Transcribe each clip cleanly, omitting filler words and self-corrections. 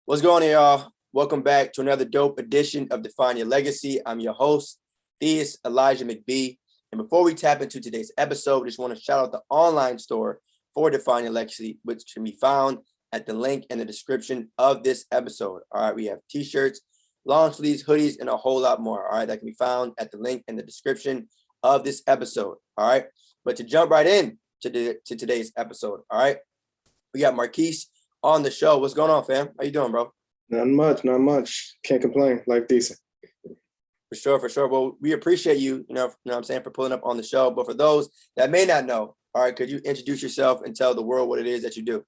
What's going on, y'all? Welcome back to another dope edition of Define Your Legacy. I'm your host, theist Elijah McBee. And before we tap into today's episode, I just want to shout out the online store for Define Your Legacy, which can be found at the link in the description of this episode. All right, we have t-shirts, long sleeves, hoodies, and a whole lot more. All right, that can be found at the link in the description of this episode. All right, but to jump right in to today's episode, all right, we got Marquis on the show. What's going on, fam? How you doing, bro? Not much. Can't complain. Life decent. For sure. Well, we appreciate you, you know what I'm saying, for pulling up on the show. But for those that may not know, all right, could you introduce yourself and tell the world what it is that you do?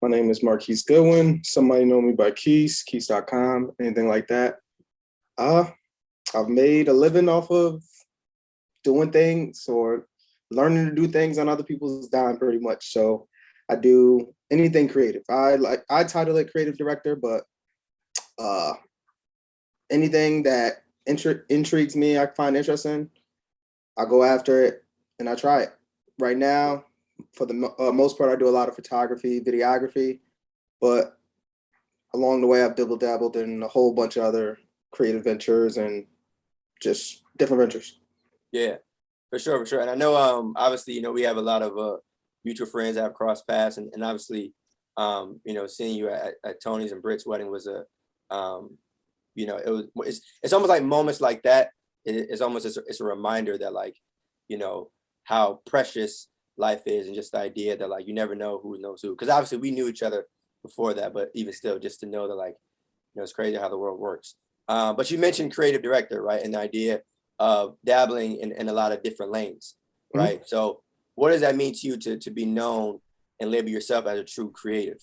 My name is Marquis Goodwin. Somebody know me by Keys.com, anything like that. I've made a living off of doing things or learning to do things on other people's dime pretty much. So I do anything creative. I title it creative director, but anything that intrigues me, I find interesting, I go after it and I try it. Right now, for the most part, I do a lot of photography, videography, but along the way, I've dabbled in a whole bunch of other creative ventures and just different ventures. Yeah, for sure. And I know, obviously, you know, we have a lot of mutual friends that have crossed paths, and obviously, you know, seeing you at Tony's and Britt's wedding was you know, it's almost like moments like that. It's almost it's a reminder that, like, you know, how precious life is, and just the idea that, like, you never know who knows who. Because obviously we knew each other before that, but even still, just to know that, like, you know, it's crazy how the world works. But you mentioned creative director, right? And the idea of dabbling in a lot of different lanes, right? Mm-hmm. So what does that mean to you to be known and label yourself as a true creative?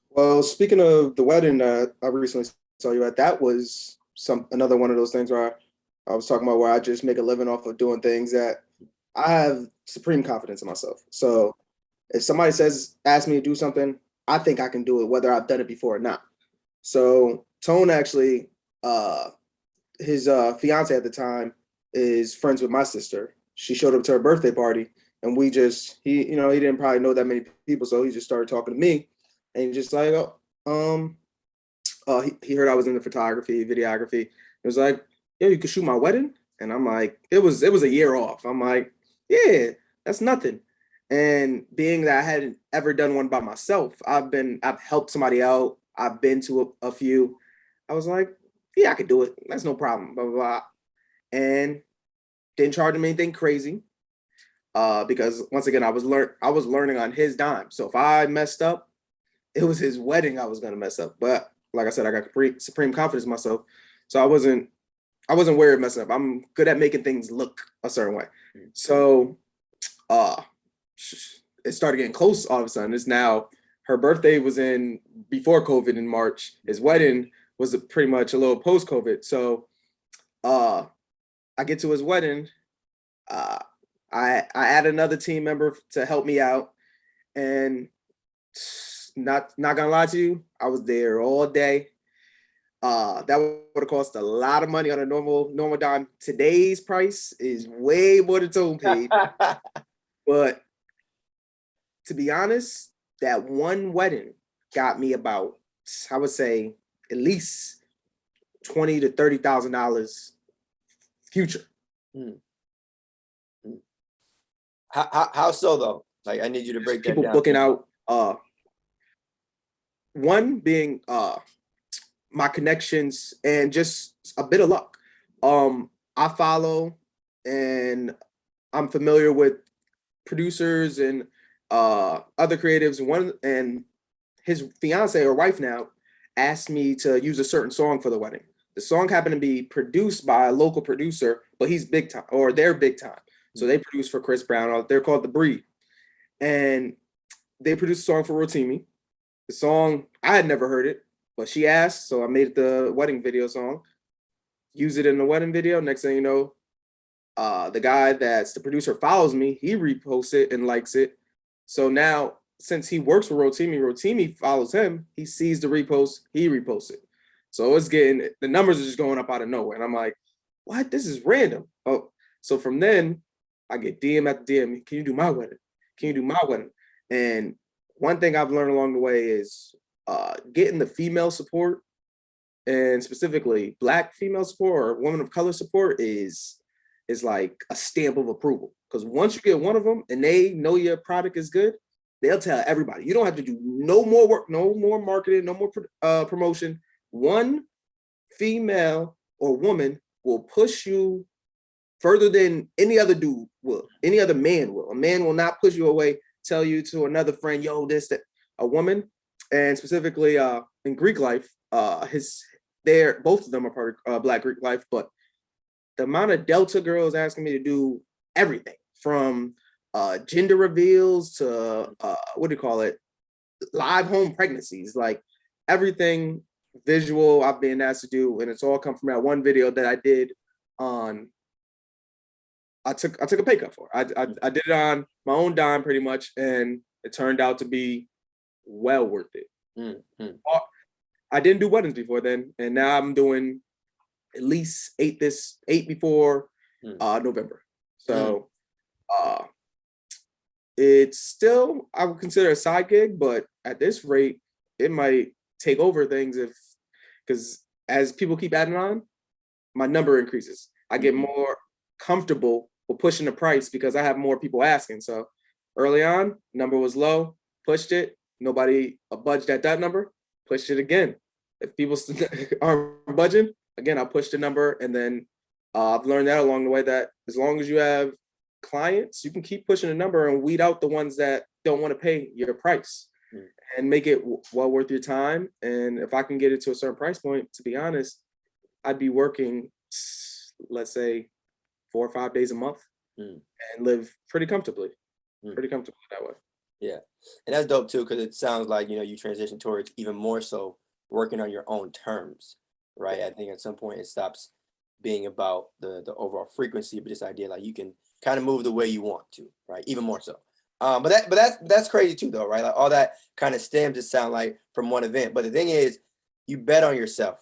Well, speaking of the wedding that I recently saw you at, that was another one of those things where I was talking about where I just make a living off of doing things that I have supreme confidence in myself. So if somebody asks me to do something, I think I can do it, whether I've done it before or not. So Tone actually, his fiance at the time is friends with my sister. She showed up to her birthday party, and he didn't probably know that many people, so he just started talking to me, and he just like, he heard I was into photography, videography. It was like, yo, you could shoot my wedding, and I'm like, it was a year off. I'm like, yeah, that's nothing. And being that I hadn't ever done one by myself, I've helped somebody out. I've been to a few. I was like, yeah, I could do it. That's no problem. Blah blah blah. And didn't charge him anything crazy. Because once again, I was learning on his dime. So if I messed up, it was his wedding I was gonna mess up. But like I said, I got supreme confidence in myself. So I wasn't worried of messing up. I'm good at making things look a certain way. So it started getting close all of a sudden. It's now, her birthday was before COVID in March. His wedding was pretty much a little post-COVID. So I get to his wedding. I add another team member to help me out. And not gonna lie to you, I was there all day. That would have cost a lot of money on a normal dime. Today's price is way more than Tone paid. But to be honest, that one wedding got me about, I would say, at least $20,000 to $30,000 future. How so though? Like, I need you to break that down. People booking out. One being my connections and just a bit of luck. I follow and I'm familiar with producers and other creatives. And his fiance or wife now asked me to use a certain song for the wedding. The song happened to be produced by a local producer, but he's big time, or they're big time. So they produce for Chris Brown. They're called The Breed. And they produced a song for Rotimi. The song, I had never heard it, but she asked, so I made the wedding video song, use it in the wedding video. Next thing you know, the guy that's the producer follows me, he reposts it and likes it. So now, since he works with Rotimi follows him, he sees the repost, he reposts it. So the numbers are just going up out of nowhere. And I'm like, what? This is random. Oh, so from then, I get DM after DM, can you do my wedding? Can you do my wedding? And one thing I've learned along the way is getting the female support, and specifically Black female support or women of color support is like a stamp of approval. Because once you get one of them and they know your product is good, they'll tell everybody. You don't have to do no more work, no more marketing, no more promotion. One female or woman will push you further than any other dude will, any other man will. A man will not push you away, tell you to another friend, yo, this, that. A woman, and specifically in Greek life, both of them are part of Black Greek life, but the amount of Delta girls asking me to do everything from gender reveals to what do you call it, live home pregnancies, like everything visual I've been asked to do, and it's all come from that one video that I did on. I took a pay cut for. I did it on my own dime pretty much, and it turned out to be well worth it. Mm-hmm. I didn't do weddings before then, and now I'm doing at least 8 before November. So it's still, I would consider a side gig, but at this rate, it might take over things because as people keep adding on, my number increases. I get more comfortable with pushing the price because I have more people asking. So early on, number was low, pushed it, nobody budged at that number, pushed it again. If people aren't budging, again, I'll push the number. And then I've learned that along the way that as long as you have clients, you can keep pushing the number and weed out the ones that don't want to pay your price and make it well worth your time. And if I can get it to a certain price point, to be honest, I'd be working, let's say, 4 or 5 days a month and live pretty comfortably that way. Yeah. And that's dope too, because it sounds like, you transition towards even more so working on your own terms, right? I think at some point it stops being about the overall frequency, but this idea like you can kind of move the way you want to, right? Even more so. But that's crazy too, though, right? Like all that kind of stems, it sound like, from one event. But the thing is, you bet on yourself,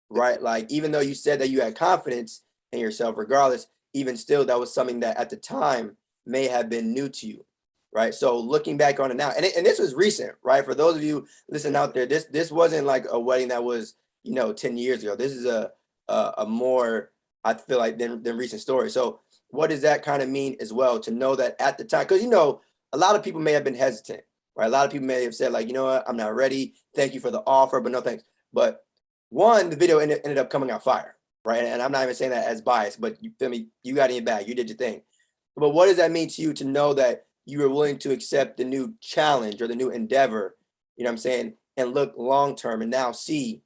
right? Like even though you said that you had confidence in yourself, regardless, even still, that was something that at the time may have been new to you, right? So looking back on it now, and this was recent, right? For those of you listening out there, this wasn't like a wedding that was 10 years ago. This is a more, I feel like, than recent story. So what does that kind of mean as well, to know that at the time, because a lot of people may have been hesitant, right? A lot of people may have said like, you know what, I'm not ready. Thank you for the offer, but no thanks. But one, the video ended up coming out fire, right? And I'm not even saying that as biased, but you feel me? You got in your bag, you did your thing. But what does that mean to you to know that you were willing to accept the new challenge or the new endeavor, you know what I'm saying, and look long-term and now see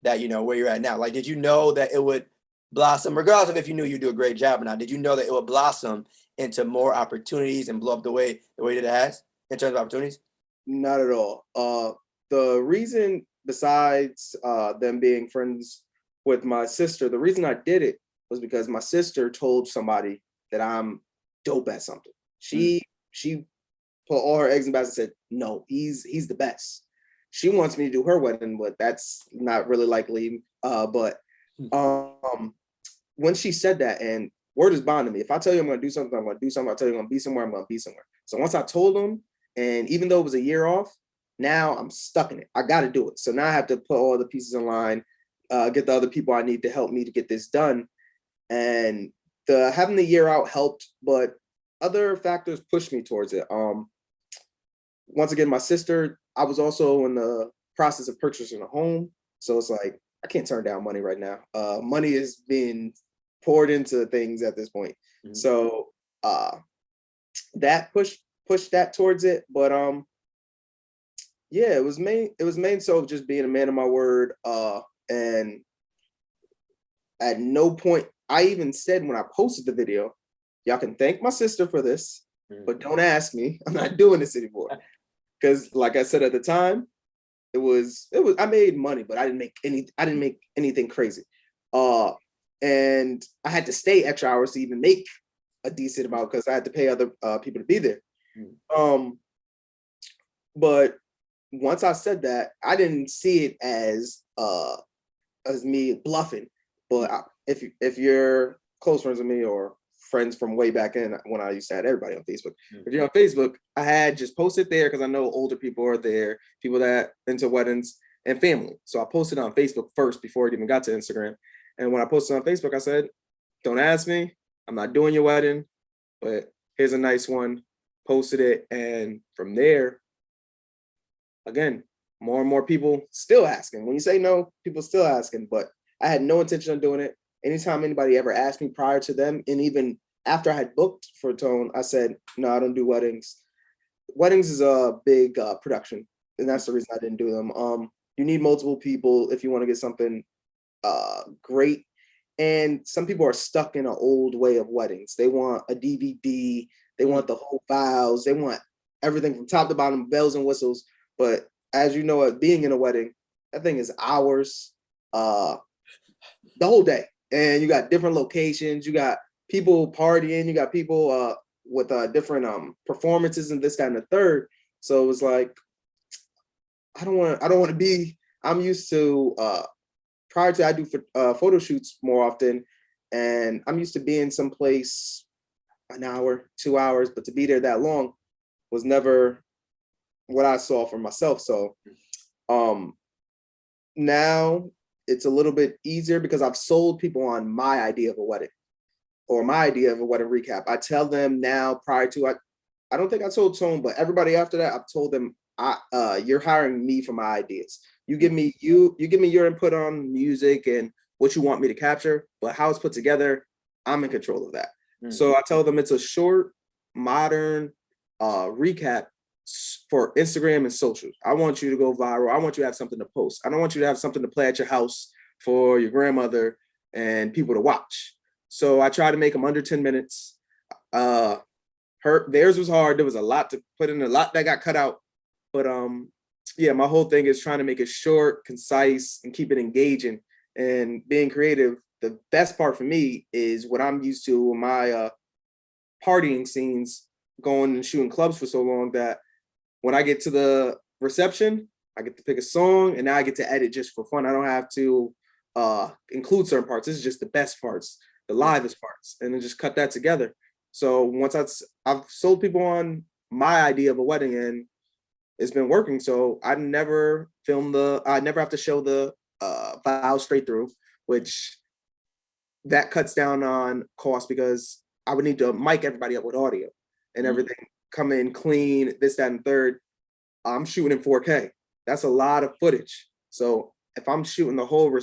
that, where you're at now? Like, did you know that it would blossom, regardless of if you knew you'd do a great job or not? Did you know that it would blossom into more opportunities and blow up the way that it has in terms of opportunities? Not at all. The reason, besides them being friends with my sister, the reason I did it was because my sister told somebody that I'm dope at something. She put all her eggs in the basket and said, no, he's the best. She wants me to do her wedding, but that's not really likely. But when she said that, and word is bond to me, if I tell you I'm going to do something, I'm going to do something. I tell you I'm going to be somewhere, I'm going to be somewhere. So once I told them, and even though it was a year off, now I'm stuck in it. I got to do it. So now I have to put all the pieces in line, get the other people I need to help me to get this done. And having the year out helped, but other factors pushed me towards it. Once again, my sister, I was also in the process of purchasing a home. So it's like, I can't turn down money right now. Money is being poured into things at this point. Mm-hmm. So that pushed that towards it. But yeah, it was main so just being a man of my word. And at no point, I even said when I posted the video, y'all can thank my sister for this, but don't ask me. I'm not doing this anymore. Because like I said at the time, it was I made money, but I didn't make anything crazy. And I had to stay extra hours to even make a decent amount because I had to pay other people to be there. But once I said that, I didn't see it as me bluffing. But if you're close friends with me or friends from way back in when I used to have everybody on Facebook. Mm. If you're on Facebook, I had just posted there because I know older people are there, people that into weddings and family. So I posted on Facebook first before it even got to Instagram. And when I posted on Facebook, I said, don't ask me, I'm not doing your wedding, but here's a nice one. Posted it, and from there, again, more and more people still asking. When you say no, people still asking, but I had no intention of doing it. Anytime anybody ever asked me prior to them, and even after I had booked for Tone, I said, no, I don't do weddings. Weddings is a big production, and that's the reason I didn't do them. You need multiple people if you want to get something great. And some people are stuck in an old way of weddings. They want a DVD, they want the whole vows, they want everything from top to bottom, bells and whistles. But as you know, being in a wedding, that thing is hours, the whole day. And you got different locations, you got people partying, you got people with different performances and this, that, and the third. So it was like, I don't want to be, I'm used to, prior to I do photo shoots more often, and I'm used to being someplace an hour, 2 hours, but to be there that long was never what I saw for myself. So now it's a little bit easier because I've sold people on my idea of a wedding or my idea of a wedding recap. I tell them now prior to, I don't think I told Tone, but everybody after that, I've told them, you're hiring me for my ideas. You give me your input on music and what you want me to capture, but how it's put together, I'm in control of that. So I tell them it's a short, modern recap for Instagram and socials. I want you to go viral. I want you to have something to post. I don't want you to have something to play at your house for your grandmother and people to watch. So I try to make them under 10 minutes. Theirs was hard. There was a lot to put in, a lot that got cut out. But yeah, my whole thing is trying to make it short, concise, and keep it engaging and being creative. The best part for me is what I'm used to in my partying scenes, going and shooting clubs for so long, that when I get to the reception, I get to pick a song, and now I get to edit just for fun. I don't have to include certain parts. This is just the best parts, the livest parts, and then just cut that together. So once I've sold people on my idea of a wedding, and it's been working. So I never have to show the vows straight through, which that cuts down on cost because I would need to mic everybody up with audio and everything come in clean, this, that, and third. I'm shooting in 4K. That's a lot of footage. So if I'm shooting the whole,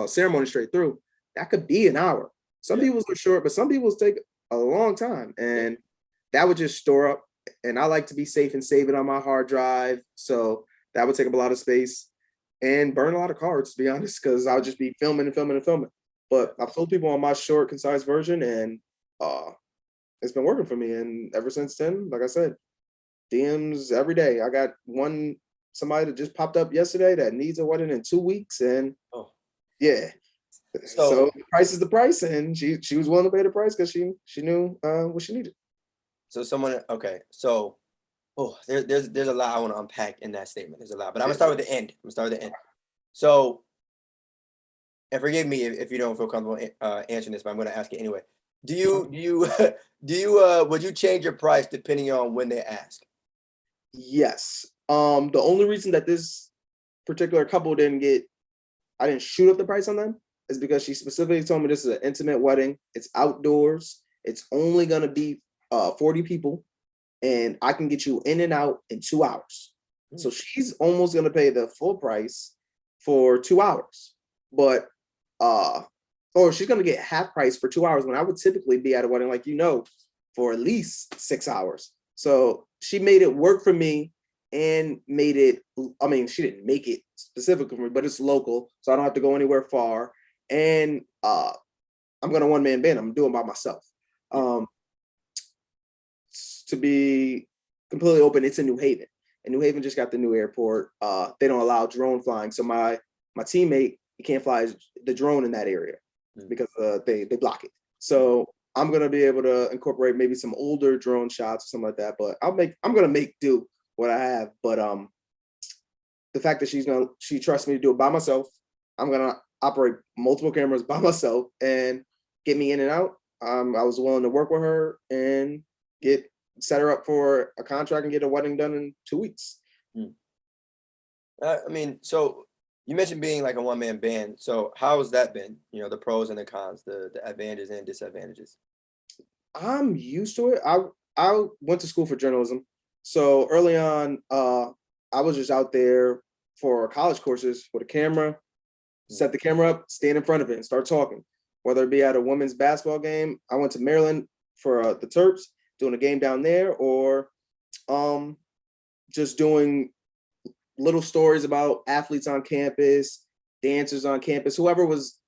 ceremony straight through, that could be an hour. Some people's are short, but some people's take a long time, and that would just store up. And I like to be safe and save it on my hard drive. So that would take up a lot of space and burn a lot of cards, to be honest, because I'll just be filming and filming and filming. But I've told people on my short, concise version, and it's been working for me. And ever since then, like I said, DMs every day. I got somebody that just popped up yesterday that needs a wedding in 2 weeks. And yeah. So the price is the price. And she was willing to pay the price because she knew what she needed. So okay. So, there's a lot I want to unpack in that statement. There's a lot, but I'm gonna start with the end. So, and forgive me if you don't feel comfortable answering this, but I'm gonna ask it anyway. Do you would you change your price depending on when they ask? Yes. The only reason that this particular couple I didn't shoot up the price on them is because she specifically told me this is an intimate wedding. It's outdoors. It's only gonna be 40 people, and I can get you in and out in 2 hours. So she's almost going to pay the full price for 2 hours, but or she's going to get half price for 2 hours when I would typically be at a wedding, for at least 6 hours. So she made it work for me and made it, she didn't make it specifically for me, but it's local, so I don't have to go anywhere far. And I'm going to one-man band. I'm doing it by myself. To be completely open, it's in New Haven. And New Haven just got the new airport. They don't allow drone flying. So my teammate, he can't fly the drone in that area because they block it. So I'm gonna be able to incorporate maybe some older drone shots or something like that. But I'm gonna make do what I have. But the fact that she trusts me to do it by myself, I'm gonna operate multiple cameras by myself and get me in and out. I was willing to work with her and set her up for a contract and get a wedding done in 2 weeks. I mean, so you mentioned being like a one-man band. So how has that been? You know, the pros and the cons, the advantages and disadvantages. I'm used to it. I went to school for journalism, so early on, I was just out there for college courses with a camera, set the camera up, stand in front of it, and start talking. Whether it be at a women's basketball game, I went to Maryland for the Terps, doing a game down there, or just doing little stories about athletes on campus, dancers on campus, whoever was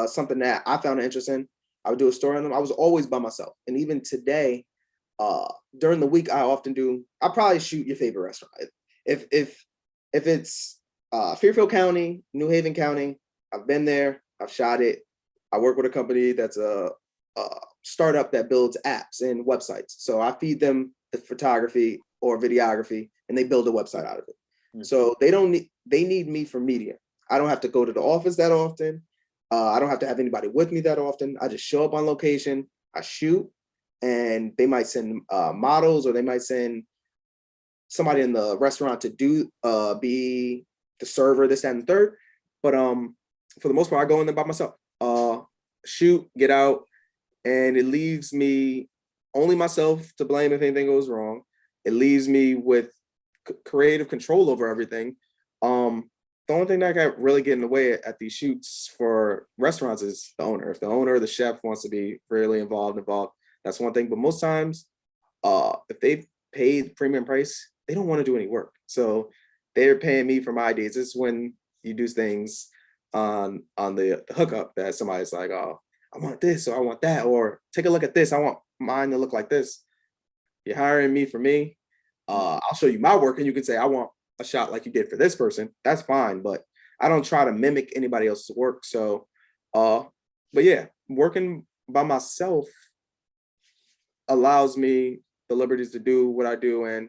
something that I found interesting. I would do a story on them. I was always by myself, and even today, during the week, I probably shoot your favorite restaurant. If it's Fairfield County, New Haven County, I've been there. I've shot it. I work with a company that's a startup that builds apps and websites. So I feed them the photography or videography, and they build a website out of it. So they need me for media. I don't have to go to the office that often. I don't have to have anybody with me that often. I just show up on location, I shoot, and they might send models, or they might send somebody in the restaurant to be the server, this, that, and the third. But for the most part, I go in there by myself, shoot, get out, and it leaves me only myself to blame if anything goes wrong. It leaves me with creative control over everything. The only thing that I really get in the way at these shoots for restaurants is the owner. If the owner or the chef wants to be really involved, that's one thing. But most times, if they've paid premium price, they don't want to do any work. So they're paying me for my ideas. This is when you do things on the hookup that somebody's like, oh, I want this, or I want that, or take a look at this. I want mine to look like this. You're hiring me for me. I'll show you my work, and you can say, I want a shot like you did for this person. That's fine, but I don't try to mimic anybody else's work. So, but yeah, working by myself allows me the liberties to do what I do, and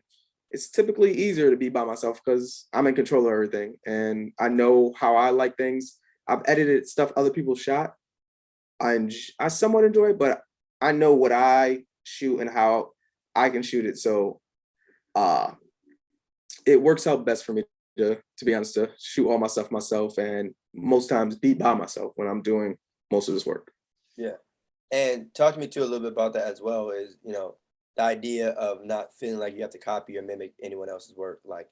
it's typically easier to be by myself because I'm in control of everything, and I know how I like things. I've edited stuff other people shot. I somewhat enjoy it, but I know what I shoot and how I can shoot it. So it works out best for me to be honest, to shoot all my stuff myself, and most times be by myself when I'm doing most of this work. Yeah. And talk to me too a little bit about that as well, is, you know, the idea of not feeling like you have to copy or mimic anyone else's work. Like,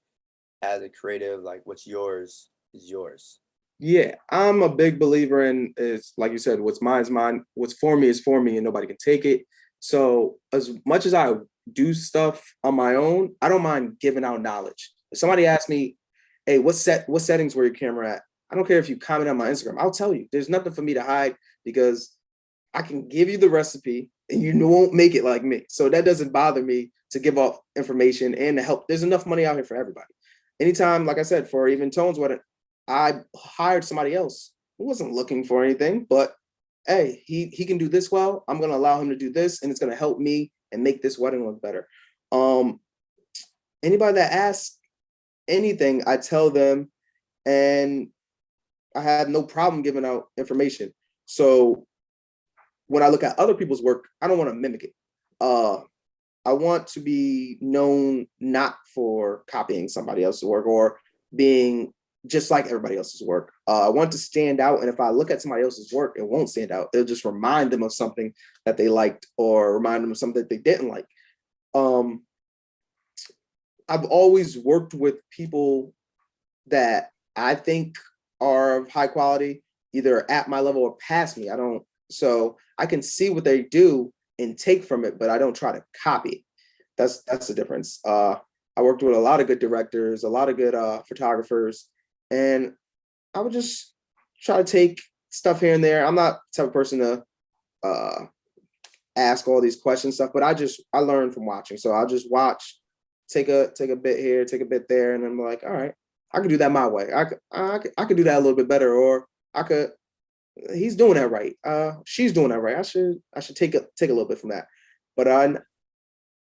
as a creative, like, what's yours is yours. Yeah, I'm a big believer in, is like you said, what's mine is mine. What's for me is for me, and nobody can take it. So as much as I do stuff on my own, I don't mind giving out knowledge. If somebody asks me, hey, what settings were your camera at? I don't care if you comment on my Instagram. I'll tell you. There's nothing for me to hide, because I can give you the recipe and you won't make it like me. So that doesn't bother me to give out information and to help. There's enough money out here for everybody. Anytime, like I said, for even Tone's wedding, I hired somebody else who wasn't looking for anything, but hey, he can do this well. I'm gonna allow him to do this, and it's gonna help me and make this wedding look better. Anybody that asks anything, I tell them, and I have no problem giving out information. So when I look at other people's work, I don't want to mimic it. I want to be known not for copying somebody else's work or being just like everybody else's work. I want to stand out. And if I look at somebody else's work, it won't stand out. It'll just remind them of something that they liked, or remind them of something that they didn't like. I've always worked with people that I think are of high quality, either at my level or past me. So I can see what they do and take from it, but I don't try to copy it. That's the difference. I worked with a lot of good directors, a lot of good photographers, and I would just try to take stuff here and there. I'm not the type of person to ask all these questions stuff, but I learn from watching. So I'll just watch, take a bit here, take a bit there, and I'm like, all right, I could do that my way. I could do that a little bit better, or he's doing that right. She's doing that right. I should take a little bit from that. But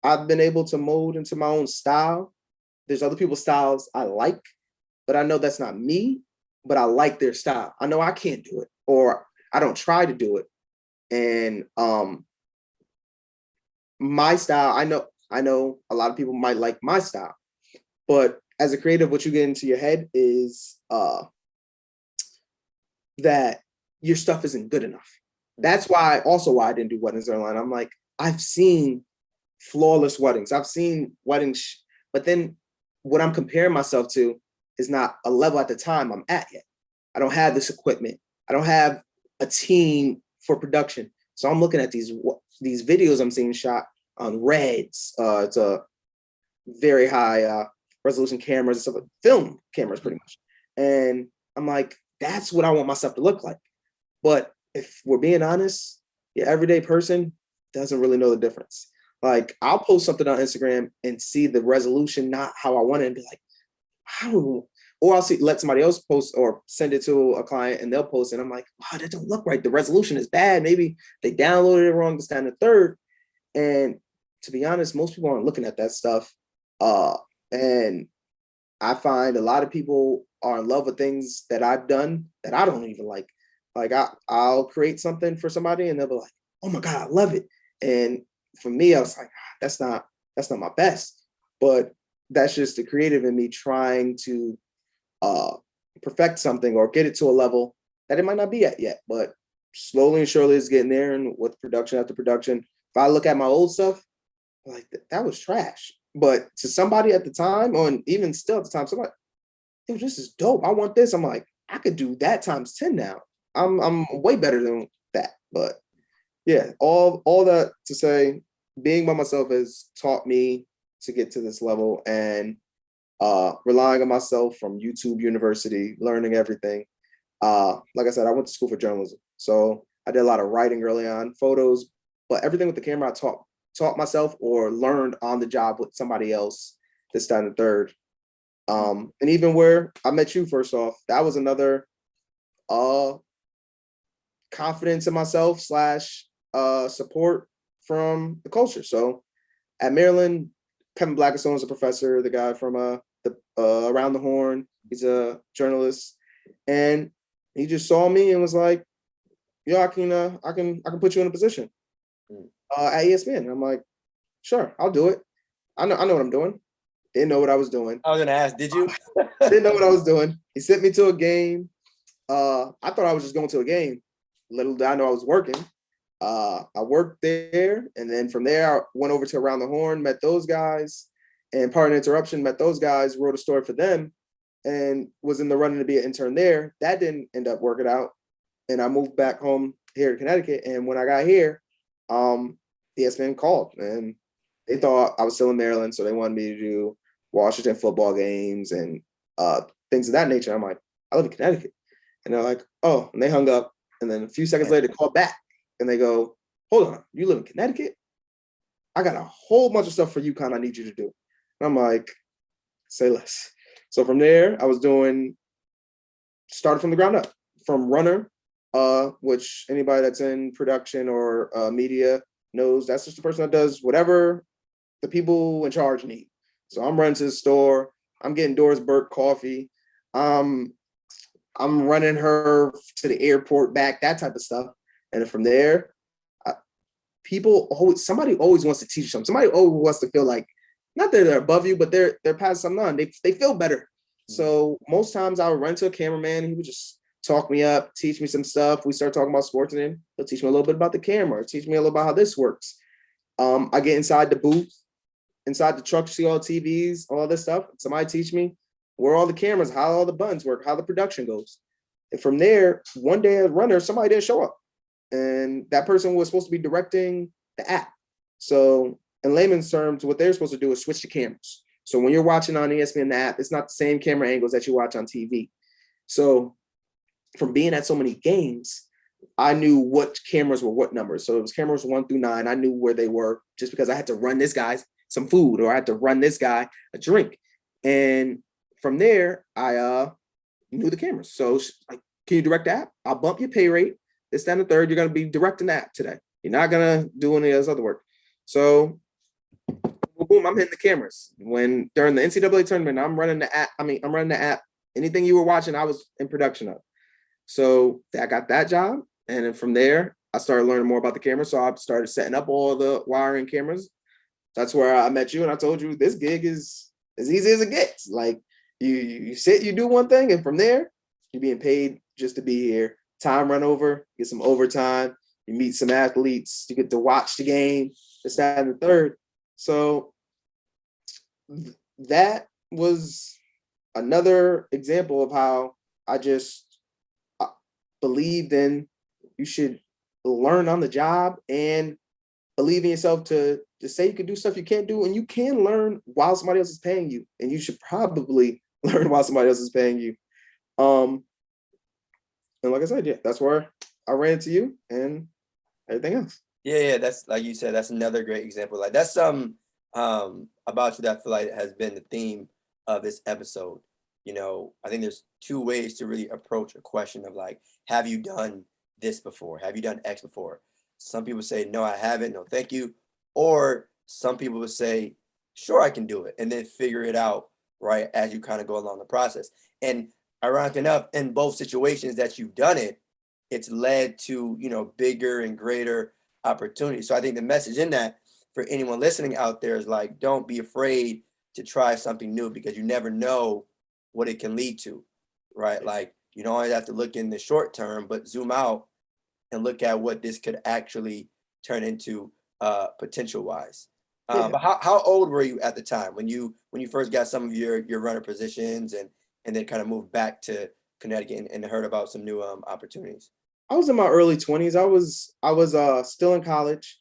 I've been able to mold into my own style. There's other people's styles I like, but I know that's not me, but I like their style. I know I can't do it, or I don't try to do it. And my style, I know a lot of people might like my style, but as a creative, what you get into your head is that your stuff isn't good enough. That's why I didn't do weddings online. I'm like, I've seen flawless weddings. I've seen weddings, but then what I'm comparing myself to is not a level at the time I'm at yet. I don't have this equipment. I don't have a team for production. So I'm looking at these videos I'm seeing shot on Reds. It's a very high resolution cameras, stuff like film cameras pretty much. And I'm like, that's what I want my stuff to look like. But if we're being honest, your everyday person doesn't really know the difference. Like, I'll post something on Instagram and see the resolution not how I want it and be like, how? Or I'll let somebody else post or send it to a client and they'll post it. And I'm like, wow, that don't look right. The resolution is bad. Maybe they downloaded it wrong, this, that, and the third. And to be honest, most people aren't looking at that stuff. And I find a lot of people are in love with things that I've done that I don't even like. Like, I'll create something for somebody and they'll be like, oh my God, I love it. And for me, I was like, that's not my best. But that's just the creative in me trying to perfect something or get it to a level that it might not be at yet. But slowly and surely it's getting there. And with production after production, if I look at my old stuff, like, that was trash. But to somebody at the time, or even still at the time, somebody, yo, this is dope. I want this. I'm like, I could do that times 10 now. I'm way better than that. But yeah, all that to say, being by myself has taught me to get to this level, and relying on myself from YouTube University, learning everything. Like I said, I went to school for journalism. So I did a lot of writing early on, photos, but everything with the camera I taught myself or learned on the job with somebody else, this, that, and the third. And even where I met you, first off, that was another confidence in myself slash support from the culture. So at Maryland, Kevin Blackstone is a professor, the guy from the Around the Horn. He's a journalist, and he just saw me and was like, "Yo, I can put you in a position at ESPN." And I'm like, "Sure, I'll do it. I know what I'm doing." Didn't know what I was doing. I was gonna ask, did you? Didn't know what I was doing. He sent me to a game. I thought I was just going to a game. Little did I know I was working. I worked there, and then from there I went over to Around the Horn, met those guys, and Pardon the Interruption, met those guys, wrote a story for them, and was in the running to be an intern there. That didn't end up working out, and I moved back home here to Connecticut. And when I got here, ESPN called, and they thought I was still in Maryland, so they wanted me to do Washington football games and things of that nature. I'm like, I live in Connecticut, and they're like, oh, and they hung up. And then a few seconds later, they called back. And they go, hold on, you live in Connecticut? I got a whole bunch of stuff for UConn I need you to do. And I'm like, say less. So from there, I was started from the ground up, from runner, which anybody that's in production or media knows, that's just the person that does whatever the people in charge need. So I'm running to the store, I'm getting Doris Burke coffee, I'm running her to the airport back, that type of stuff. And from there, somebody always wants to teach something. Somebody always wants to feel like, not that they're above you, but they're passing something on. They feel better. So most times I would run to a cameraman. He would just talk me up, teach me some stuff. We start talking about sports, and then he'll teach me a little bit about the camera, teach me a little about how this works. I get inside the booth, inside the truck, see all the TVs, all this stuff. Somebody teach me where all the cameras, how all the buttons work, how the production goes. And from there, one day as a runner, somebody didn't show up. And that person was supposed to be directing the app. So in layman's terms, what they're supposed to do is switch the cameras. So when you're watching on ESPN the app, it's not the same camera angles that you watch on TV. So from being at so many games, I knew what cameras were what numbers. So it was cameras 1 through 9. I knew where they were just because I had to run this guy some food, or I had to run this guy a drink. And from there, I knew the cameras. So like, can you direct the app? I'll bump your pay rate. This, that, and the third, you're going to be directing the app today. You're not going to do any of this other work. So boom, I'm hitting the cameras. When during the NCAA tournament, I'm running the app. Anything you were watching, I was in production of. So I got that job. And then from there, I started learning more about the camera. So I started setting up all the wiring cameras. That's where I met you, and I told you this gig is as easy as it gets. Like you sit, you do one thing, and from there, you're being paid just to be here. Time run over, get some overtime, you meet some athletes, you get to watch the game, this, that, and the third. So that was another example of how I just believed in you should learn on the job and believe in yourself to say you can do stuff you can't do, and you can learn while somebody else is paying you, and you should probably learn while somebody else is paying you. And like I said, yeah, that's where I ran into you and everything else. Yeah, that's like you said, that's another great example. Like that's about you that I feel like has been the theme of this episode. You know, I think there's two ways to really approach a question of like, have you done this before? Have you done X before? Some people say, no, I haven't, no, thank you. Or some people would say, sure, I can do it, and then figure it out, right, as you kind of go along the process. And ironic enough, in both situations that you've done it, it's led to, you know, bigger and greater opportunities. So I think the message in that for anyone listening out there is like, don't be afraid to try something new, because you never know what it can lead to, right? Like you don't always have to look in the short term, but zoom out and look at what this could actually turn into potential wise. Yeah. But how old were you at the time when you first got some of your runner positions and then kind of moved back to Connecticut and heard about some new opportunities? I was in my early 20s. I was still in college.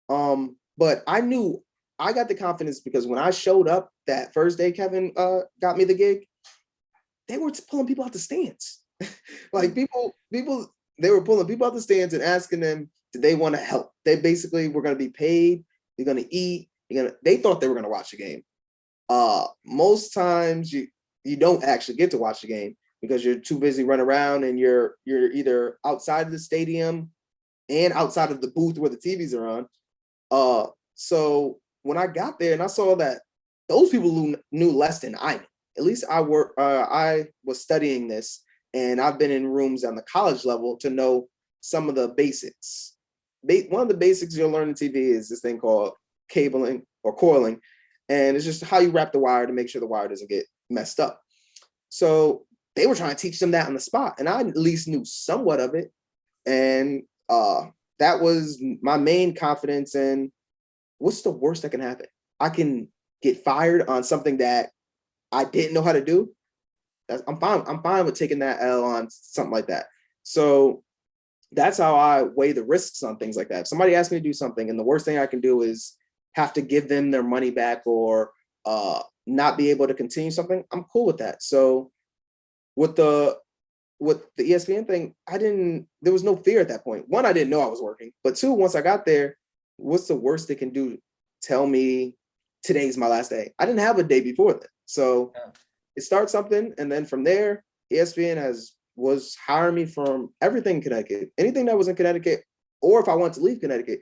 But I knew I got the confidence because when I showed up that first day Kevin got me the gig, they were pulling people out the stands. Like people they were pulling people out the stands and asking them, did they want to help? They basically were going to be paid, you're going to eat, they thought they were going to watch the game. Most times you don't actually get to watch the game because you're too busy running around, and you're either outside of the stadium and outside of the booth where the TVs are on. So when I got there and I saw that those people knew less than I knew, at least I was studying this, and I've been in rooms on the college level to know some of the basics. One of the basics you'll learn in TV is this thing called cabling or coiling, and it's just how you wrap the wire to make sure the wire doesn't get messed up. So they were trying to teach them that on the spot, and I at least knew somewhat of it, and that was my main confidence in what's the worst that can happen. I can get fired on something that I didn't know how to do. I'm fine with taking that L on something like that. So that's how I weigh the risks on things like that. If somebody asks me to do something and the worst thing I can do is have to give them their money back or not be able to continue something, I'm cool with that. So with the ESPN thing, there was no fear at that point. One, I didn't know I was working, but two, once I got there, what's the worst they can do? Tell me today's my last day. I didn't have a day before that. So it starts something. And then from there, ESPN was hiring me from everything in Connecticut, anything that was in Connecticut, or if I wanted to leave Connecticut.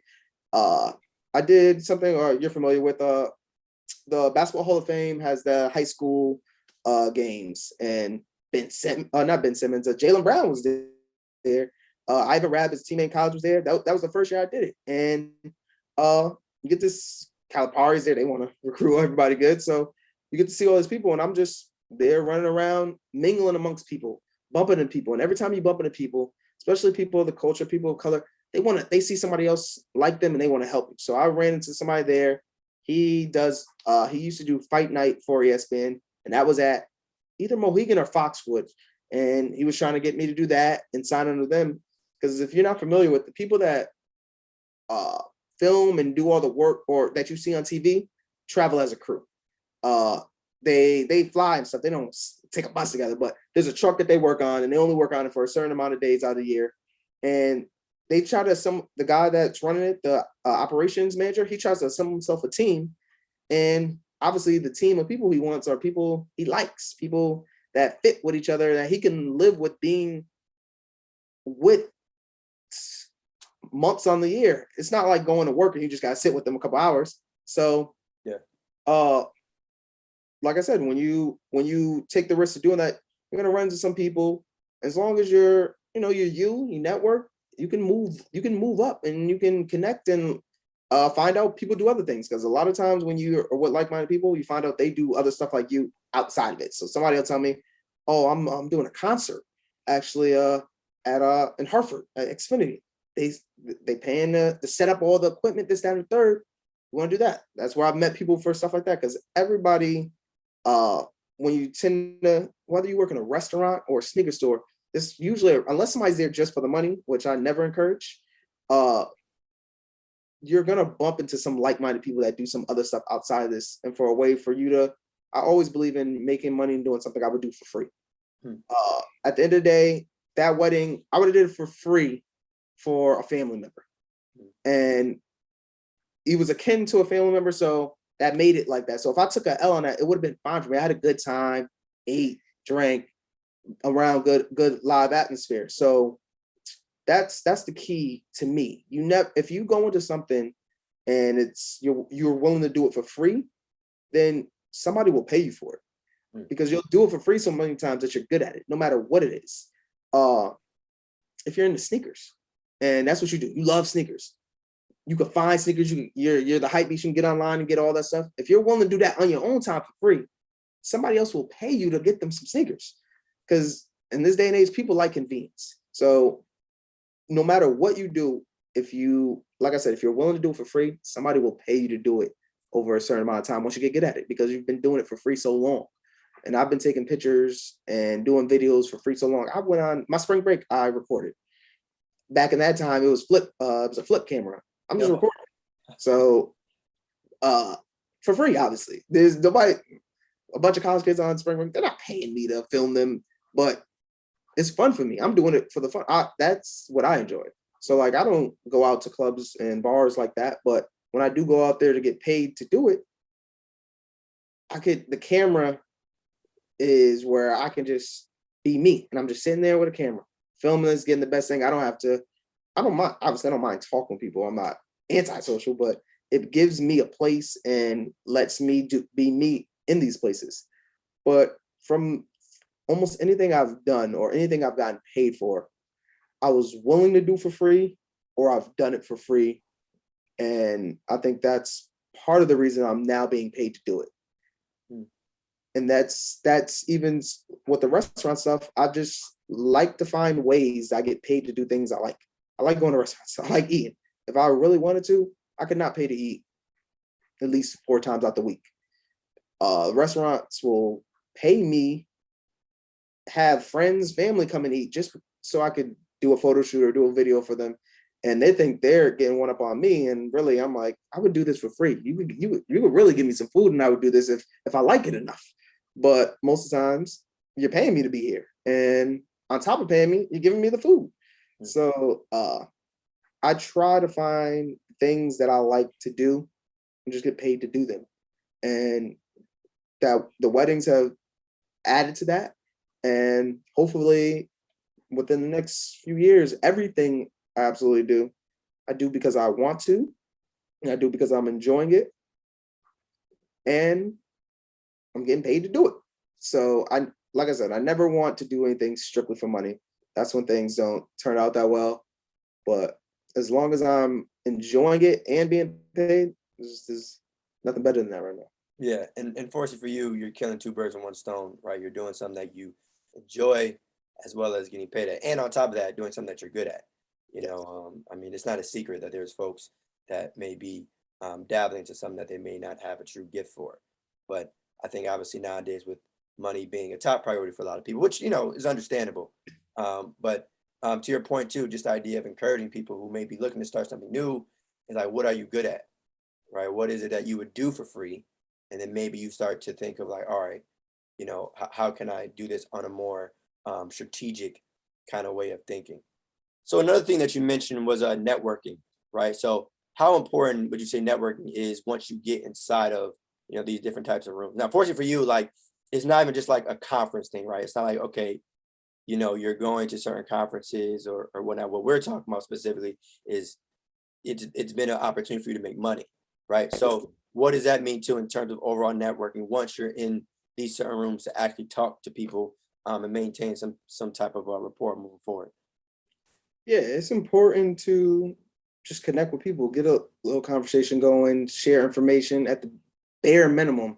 I did something, or you're familiar with the Basketball Hall of Fame has the high school games, and not Ben Simmons, Jaylen Brown was there. Ivan Rabbit's teammate in college was there. That was the first year I did it. And you get this Calipari's there. They want to recruit everybody good. So you get to see all these people, and I'm just there running around, mingling amongst people, bumping into people. And every time you bump into people, especially people of the culture, people of color, they see somebody else like them and they want to help you. So I ran into somebody there. He used to do fight night for ESPN, and that was at either Mohegan or Foxwood. And he was trying to get me to do that and sign under them. Because if you're not familiar with the people that film and do all the work or that you see on TV, travel as a crew. They fly and stuff. They don't take a bus together, but there's a truck that they work on, and they only work on it for a certain amount of days out of the year. And they try to the guy that's running it, the operations manager, he tries to assemble himself a team. And obviously the team of people he wants are people he likes, people that fit with each other, that he can live with being with months on the year. It's not like going to work and you just got to sit with them a couple hours. So, yeah. Like I said, when you take the risk of doing that, you're going to run into some people. As long as you network, you can move up and you can connect and find out people do other things. Because a lot of times when you are with like-minded people, you find out they do other stuff like you outside of it. So somebody will tell me, oh, I'm doing a concert actually at in Hartford at Xfinity. They paying to set up all the equipment, this, that, and the third. You want to do that? That's where I've met people for stuff like that. Because everybody, when you tend to, whether you work in a restaurant or a sneaker store, this usually, unless somebody's there just for the money, which I never encourage, you're gonna bump into some like-minded people that do some other stuff outside of this. And for a way for you to, I always believe in making money and doing something I would do for free. At the end of the day, that wedding, I would have did it for free for a family member. And he was akin to a family member, so that made it like that. So if I took an L on that, it would have been fine for me. I had a good time, ate, drank, around good live atmosphere. So that's the key to me. You never, if you go into something and it's you're willing to do it for free, then somebody will pay you for it, because you'll do it for free so many times that you're good at it, no matter what it is. If you're into sneakers and that's what you do, you love sneakers, you can find sneakers, you're the hype beast, you can get online and get all that stuff. If you're willing to do that on your own time for free, somebody else will pay you to get them some sneakers. Because in this day and age, people like convenience. So no matter what you do, if you, like I said, if you're willing to do it for free, somebody will pay you to do it over a certain amount of time once you get good at it, because you've been doing it for free so long. And I've been taking pictures and doing videos for free so long. I went on my spring break, I recorded. Back in that time, it was a flip camera. I'm just recording. So for free, obviously. There's nobody, a bunch of college kids on spring break, they're not paying me to film them, but it's fun for me. I'm doing it for the fun. That's what I enjoy. So like, I don't go out to clubs and bars like that, but when I do go out there to get paid to do it, the camera is where I can just be me. And I'm just sitting there with a camera, filming this, getting the best thing. I don't mind, obviously I don't mind talking to people. I'm not antisocial, but it gives me a place and lets me be me in these places. But from almost anything I've done or anything I've gotten paid for, I was willing to do for free, or I've done it for free. And I think that's part of the reason I'm now being paid to do it. And that's even with the restaurant stuff. I just like to find ways I get paid to do things I like. I like going to restaurants. I like eating. If I really wanted to, I could not pay to eat at least 4 times out the week. Restaurants will pay me, have friends, family come and eat just so I could do a photo shoot or do a video for them. And they think they're getting one up on me. And really, I'm like, I would do this for free. You would really give me some food and I would do this if I like it enough. But most of the times you're paying me to be here. And on top of paying me, you're giving me the food. So I try to find things that I like to do and just get paid to do them. And that the weddings have added to that. And hopefully within the next few years, everything I absolutely do, I do because I want to, and I do because I'm enjoying it, and I'm getting paid to do it. So like I said, I never want to do anything strictly for money. That's when things don't turn out that well. But as long as I'm enjoying it and being paid, there's nothing better than that right now. Yeah, and fortunately for you, you're killing 2 birds with 1 stone, right? You're doing something that you enjoy as well as getting paid at, and on top of that, doing something that you're good at. I mean, it's not a secret that there's folks that may be dabbling into something that they may not have a true gift for. But I think obviously nowadays, with money being a top priority for a lot of people, which is understandable. But to your point too, just the idea of encouraging people who may be looking to start something new is like, what are you good at, right? What is it that you would do for free? And then maybe you start to think of like, all right, how can I do this on a more strategic kind of way of thinking? So another thing that you mentioned was networking, right? So how important would you say networking is once you get inside of these different types of rooms? Now, fortunately for you, like, it's not even just like a conference thing, right? It's not like, okay, you're going to certain conferences or whatnot. What we're talking about specifically is it's been an opportunity for you to make money, right? So what does that mean too in terms of overall networking once you're in these certain rooms to actually talk to people and maintain some type of rapport moving forward? Yeah, it's important to just connect with people, get a little conversation going, share information at the bare minimum,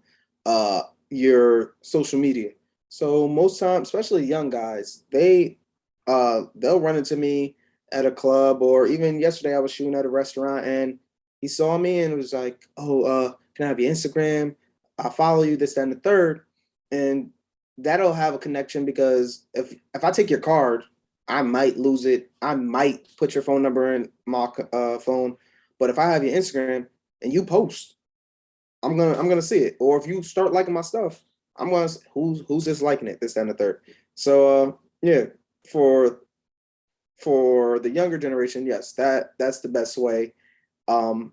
your social media. So most times, especially young guys, they'll run into me at a club, or even yesterday I was shooting at a restaurant and he saw me and was like, "Oh, can I have your Instagram? I follow you, this, that, and the third." And that'll have a connection because if I take your card, I might lose it. I might put your phone number in my phone, but if I have your Instagram and you post, I'm gonna see it. Or if you start liking my stuff, I'm gonna who's just liking it, this, that, and the third. So yeah, for for the younger generation, yes, that's the best way. Um,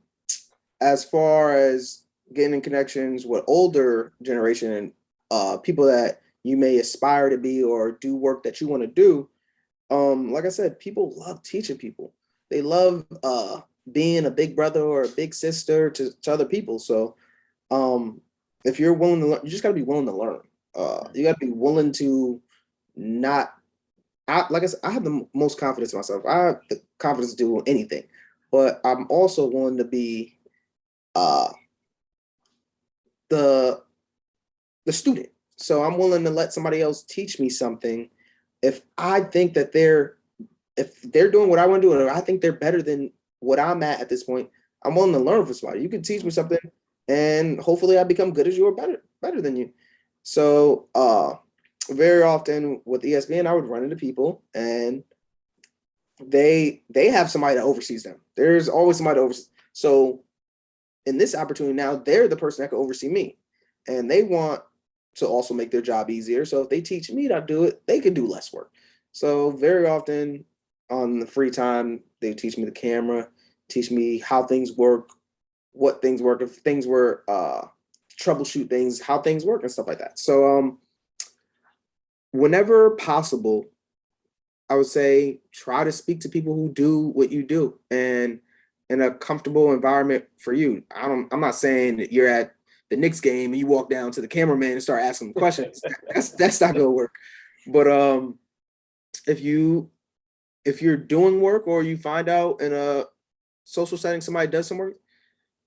as far as getting connections with older generation and people that you may aspire to be or do work that you want to do, like I said, people love teaching people. They love being a big brother or a big sister to other people. So if you're willing to learn, you just gotta be willing to learn. You gotta be willing to not like I said, I have the most confidence in myself. I have the confidence to do anything, but I'm also willing to be uh the the student. So I'm willing to let somebody else teach me something if I think that if they're doing what I want to do, and I think they're better than what I'm at this point, I'm willing to learn from somebody. You can teach me something, and hopefully I become good as you or better than you. So very often with ESPN, I would run into people, and they have somebody that oversees them. There's always somebody to oversee. So in this opportunity now, they're the person that can oversee me, and they want to also make their job easier. So if they teach me to do it, they can do less work. So very often on the free time, they teach me the camera, teach me how things work, what things work, if things were troubleshoot things, how things work and stuff like that. So whenever possible, I would say try to speak to people who do what you do and in a comfortable environment for you. I'm not saying that you're at the Knicks game and you walk down to the cameraman and start asking him questions. That's not gonna work. But if you if you're doing work or you find out in a social setting somebody does some work,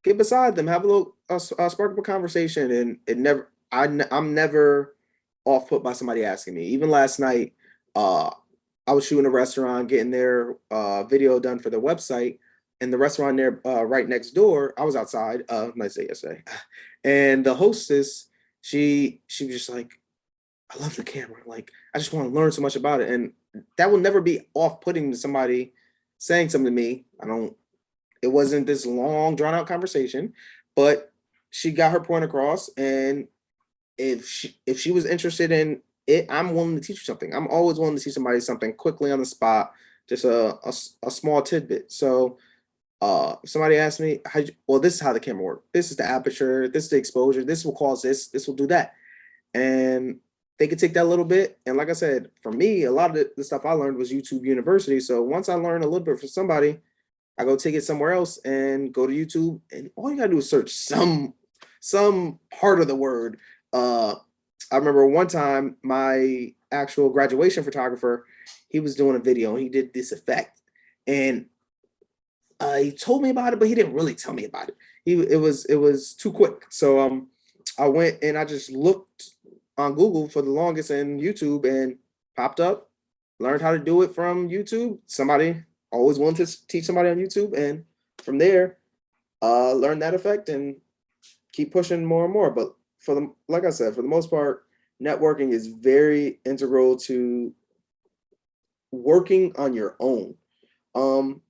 get beside them, have a little spark of a conversation, and it never I'm never off put by somebody asking me. Even last night, uh, I was shooting a restaurant, getting their video done for their website, and the restaurant there right next door. I was outside. I say yesterday, and the hostess, she was just like, "I love the camera. Like, I just want to learn so much about it," and that will never be off putting to somebody saying something to me. I don't it wasn't this long, drawn out conversation, but she got her point across. And if she was interested in it, I'm willing to teach you something. I'm always willing to teach somebody something quickly on the spot, just a small tidbit. So if somebody asks me, well, this is how the camera works. This is the aperture. This is the exposure. This will cause this. This will do that. And they could take that a little bit. And like I said, for me, a lot of the stuff I learned was YouTube University. So once I learned a little bit from somebody, I go take it somewhere else and go to YouTube, and all you gotta do is search some part of the word. Uh, I remember one time my actual graduation photographer, he was doing a video and he did this effect, and he told me about it, but he didn't really tell me about it. It was too quick, so I went and I just looked on Google for the longest and YouTube and popped up, learned how to do it from YouTube. Somebody always wanted to teach somebody on YouTube, and from there, learn that effect and keep pushing more and more. But like I said, for the most part, networking is very integral to working on your own. Um,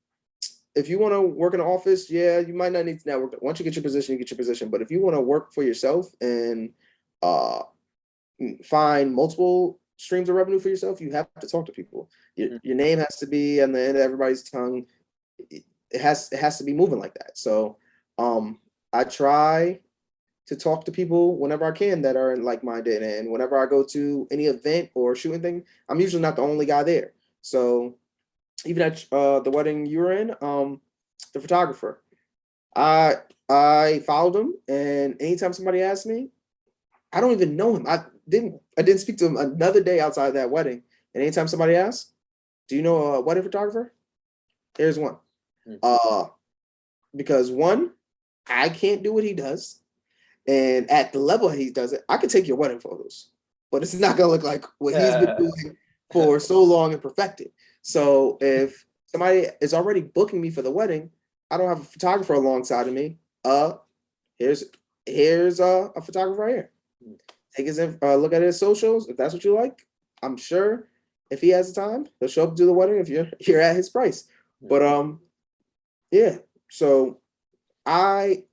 if you want to work in an office, yeah, you might not need to network. Once you get your position, you get your position. But if you want to work for yourself and uh, find multiple streams of revenue for yourself, you have to talk to people. Your name has to be on the end of everybody's tongue. It has to be moving like that. So I try to talk to people whenever I can that are like-minded, and whenever I go to any event or shooting thing, I'm usually not the only guy there. So even at the wedding you were in, the photographer, I I followed him, and anytime somebody asked me, I don't even know him. I didn't speak to him another day outside of that wedding. And anytime somebody asks, "Do you know a wedding photographer?" Here's one. Because one, I can't do what he does. And at the level he does it, I could take your wedding photos, but it's not gonna look like what he's been doing for so long and perfected. So if somebody is already booking me for the wedding, I don't have a photographer alongside of me. Here's a photographer right here. Take his look at his socials. If that's what you like, I'm sure if he has the time, he'll show up to do the wedding if you're at his price. But yeah. So I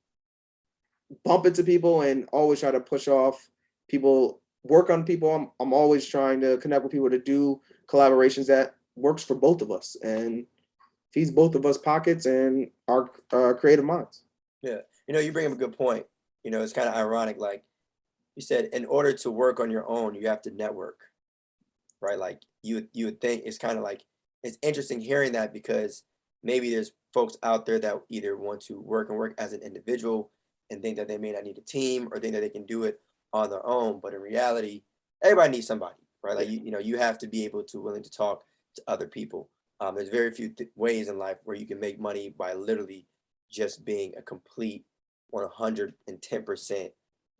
bump into people and always try to push off people, work on people. I'm always trying to connect with people to do collaborations that works for both of us and feeds both of us pockets and our creative minds. Yeah, you bring up a good point. It's kind of ironic. Like you said, in order to work on your own, you have to network, right? Like you would think it's kind of like it's interesting hearing that because maybe there's folks out there that either want to work as an individual and think that they may not need a team or think that they can do it on their own. But in reality, everybody needs somebody, right? Like you have to be able to willing to talk to other people. There's very few ways in life where you can make money by literally just being a complete 110%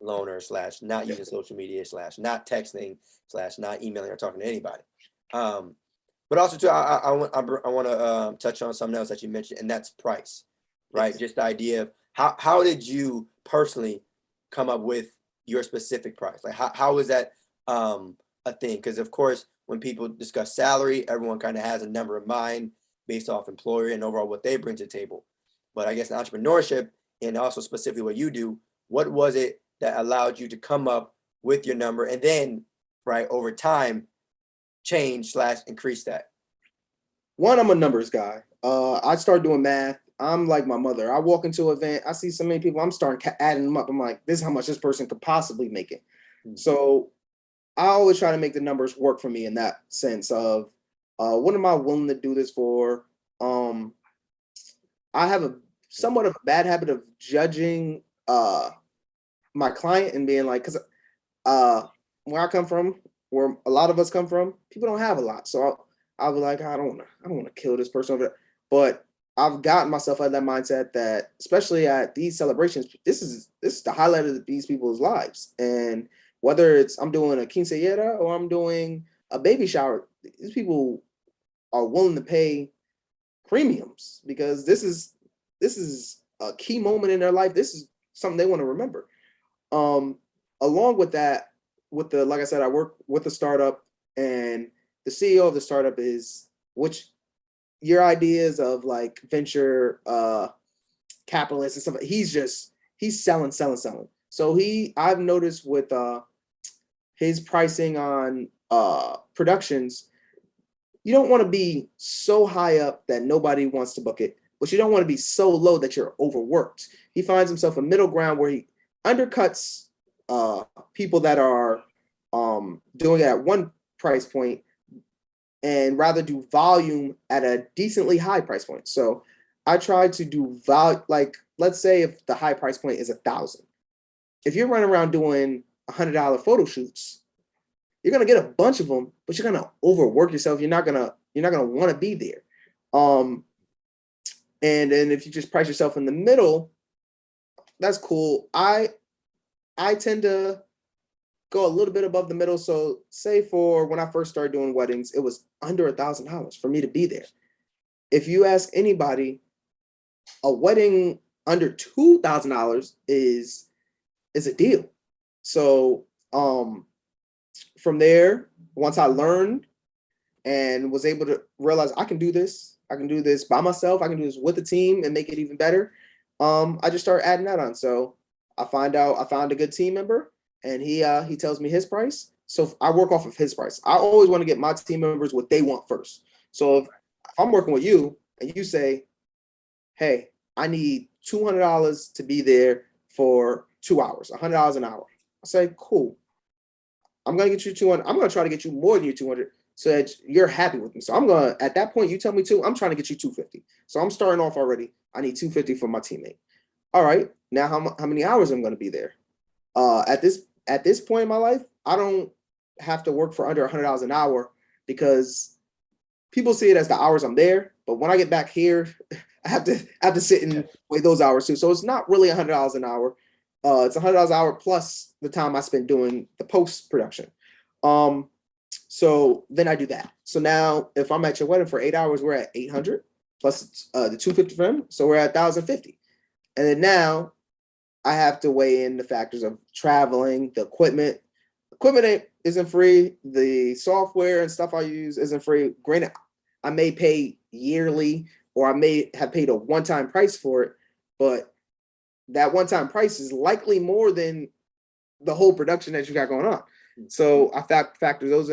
loner / not using social media / not texting / not emailing or talking to anybody. But also too, I want to touch on something else that you mentioned, and that's price, right? Yes. Just the idea of how did you personally come up with your specific price? Like how is that a thing? Because of course, when people discuss salary, everyone kind of has a number in mind based off employer and overall what they bring to the table. But I guess in entrepreneurship and also specifically what you do, what was it that allowed you to come up with your number and then, right, over time, change / increase that? One, I'm a numbers guy. I start doing math. I'm like my mother. I walk into an event, I see so many people, I'm starting adding them up. I'm like, this is how much this person could possibly make it. Mm-hmm. So I always try to make the numbers work for me in that sense of what am I willing to do this for? I have a somewhat of a bad habit of judging my client and being like, because where I come from, where a lot of us come from, people don't have a lot. So I'll be like, I don't want to kill this person over there. But I've gotten myself out of that mindset that, especially at these celebrations, this is the highlight of these people's lives. And whether it's I'm doing a quinceañera or I'm doing a baby shower, these people are willing to pay premiums because this is a key moment in their life. This is something they want to remember. Along with that, like I said, I work with a startup, and the CEO of the startup is, which your ideas of like venture capitalists and stuff, he's selling. So I've noticed with his pricing on productions, you don't want to be so high up that nobody wants to book it, but you don't want to be so low that you're overworked. He finds himself a middle ground where he undercuts people that are doing it at one price point and rather do volume at a decently high price point. So I try to do like, let's say if the high price point is 1,000, if you're running around doing $100 photo shoots, you're gonna get a bunch of them, but you're gonna overwork yourself. You're not gonna want to be there. And then if you just price yourself in the middle, that's cool. I tend to go a little bit above the middle. So say for when I first started doing weddings, it was under $1,000 for me to be there. If you ask anybody, a wedding under $2,000 is a deal. So from there, once I learned and was able to realize I can do this by myself, I can do this with a team and make it even better, I just started adding that on. So I found a good team member, and he tells me his price. So I work off of his price. I always want to get my team members what they want first. So if I'm working with you and you say, hey, I need $200 to be there for 2 hours, $100 an hour. I say, cool. I'm going to get you 200. I'm going to try to get you more than your 200 so that you're happy with me. So I'm going to, at that point, you tell me I'm trying to get you 250. So I'm starting off already. I need 250 for my teammate. All right. Now how many hours I'm going to be there? At this point in my life, I don't have to work for under $100 an hour because people see it as the hours I'm there, but when I get back here, I have to sit and wait those hours too. So it's not really $100 an hour. It's $100 an hour plus the time I spend doing the post production. So then I do that. So now if I'm at your wedding for 8 hours, we're at 800 plus the 250 for him. So we're at 1,050. And then now I have to weigh in the factors of traveling, the equipment. Equipment isn't free. The software and stuff I use isn't free. Granted, I may pay yearly or I may have paid a one-time price for it, but that one-time price is likely more than the whole production that you got going on. So I factor those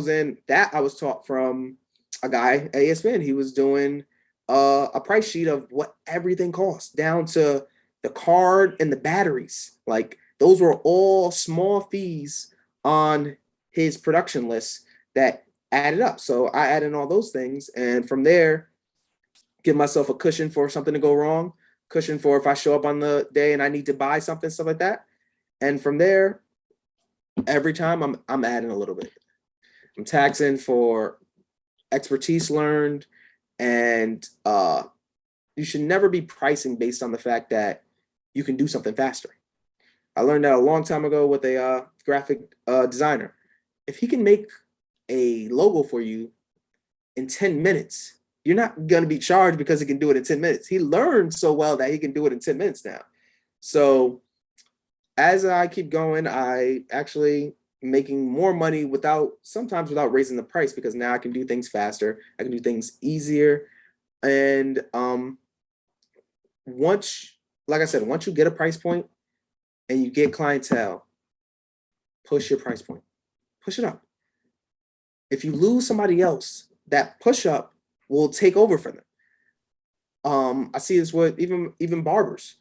in. That I was taught from a guy at ESPN. He was doing a price sheet of what everything costs down to the card and the batteries. Like those were all small fees on his production list that added up. So I add in all those things, and from there, give myself a cushion for something to go wrong, cushion for if I show up on the day and I need to buy something, stuff like that. And from there, every time I'm adding a little bit. I'm taxing for expertise learned, and you should never be pricing based on the fact that you can do something faster. I learned that a long time ago with a graphic designer. If he can make a logo for you in 10 minutes, you're not going to be charged because he can do it in 10 minutes. He learned so well that he can do it in 10 minutes now. So as I keep going, I actually making more money sometimes without raising the price, because now I can do things faster. I can do things easier. And like I said, once you get a price point and you get clientele, push your price point, push it up. If you lose somebody else, that push up will take over for them. I see this with even barbers.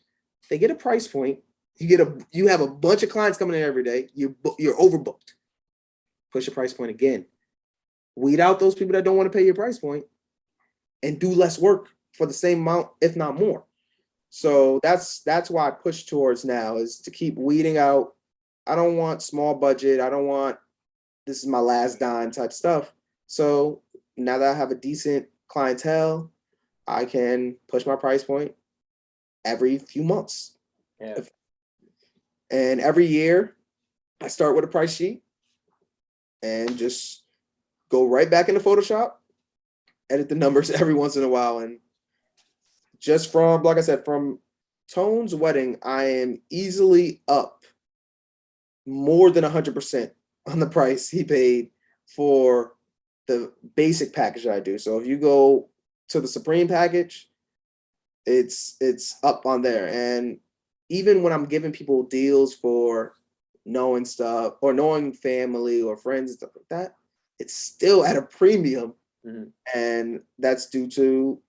They get a price point. You have a bunch of clients coming in every day. You're overbooked. Push your price point again. Weed out those people that don't want to pay your price point, and do less work for the same amount, if not more. So that's why I push towards now, is to keep weeding out. I don't want small budget. I don't want this is my last dime type stuff. So now that I have a decent clientele, I can push my price point every few months. Yeah. And every year I start with a price sheet and just go right back into Photoshop, edit the numbers every once in a while. And just from, like I said, from Tone's wedding, I am easily up more than 100% on the price he paid for the basic package I do. So if you go to the Supreme package, it's up on there. And even when I'm giving people deals for knowing stuff or knowing family or friends and stuff like that, it's still at a premium. Mm-hmm. And that's due to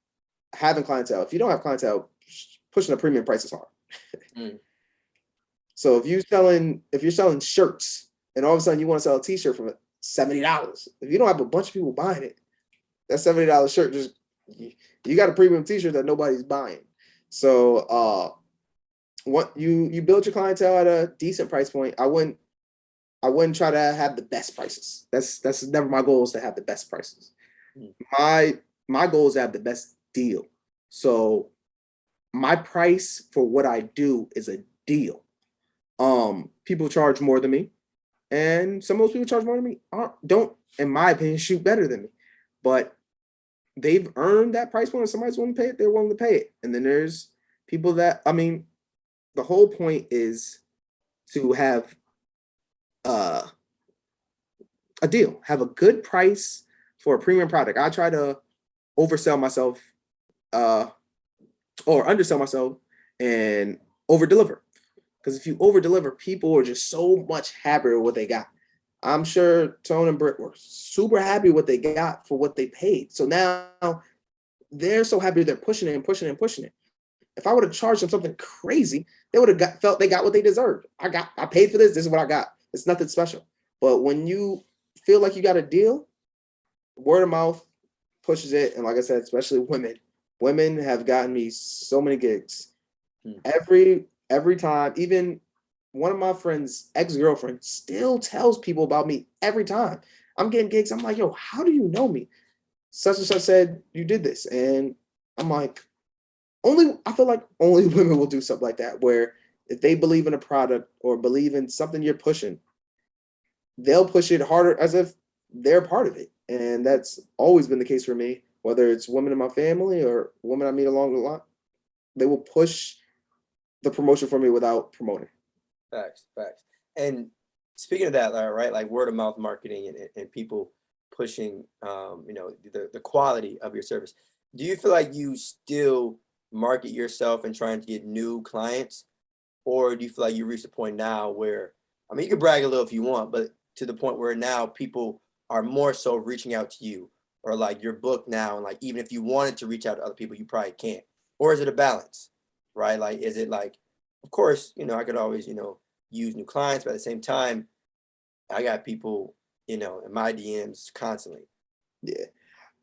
having clientele. If you don't have clientele, pushing a premium price is hard. Mm. So if you're selling shirts and all of a sudden you want to sell a t-shirt for $70, if you don't have a bunch of people buying it, that $70 shirt just you got a premium t-shirt that nobody's buying. So what you build your clientele at a decent price point. I wouldn't try to have the best prices. That's never my goal, is to have the best prices. My goal is to have the best deal. So my price for what I do is a deal. People charge more than me, and some of those people charge more than me don't, in my opinion, shoot better than me. But they've earned that price point. If somebody's willing to pay it, they're willing to pay it. And then there's people that, I mean, the whole point is to have a deal, have a good price for a premium product. I try to oversell myself or undersell myself and over deliver. Because if you over deliver, people are just so much happier with what they got. I'm sure Tone and Britt were super happy with what they got for what they paid. So now they're so happy they're pushing it and pushing it and pushing it. If I would have charged them something crazy, they would have felt they got what they deserved. I paid for this. This is what I got. It's nothing special. But when you feel like you got a deal, word of mouth pushes it. And like I said, especially women have gotten me so many gigs. Every time. Even one of my friends' ex-girlfriend still tells people about me every time. I'm getting gigs. I'm like, yo, how do you know me? such and such said you did this. And I'm like, I feel like only women will do something like that, where if they believe in a product or believe in something you're pushing, they'll push it harder as if they're part of it. And that's always been the case for me, whether it's women in my family or women I meet along the line. They will push the promotion for me without promoting. Facts, facts. And speaking of that, right, like word of mouth marketing and people pushing, the quality of your service. Do you feel like you still market yourself and trying to get new clients, or do you feel like you reached a point now where, I mean, you can brag a little if you want, but to the point where now people are more so reaching out to you, or like your book now, and like even if you wanted to reach out to other people, you probably can't, or is it a balance, right? Like, is it like, of course, I could always, use new clients, but at the same time, I got people, in my DMs constantly. Yeah.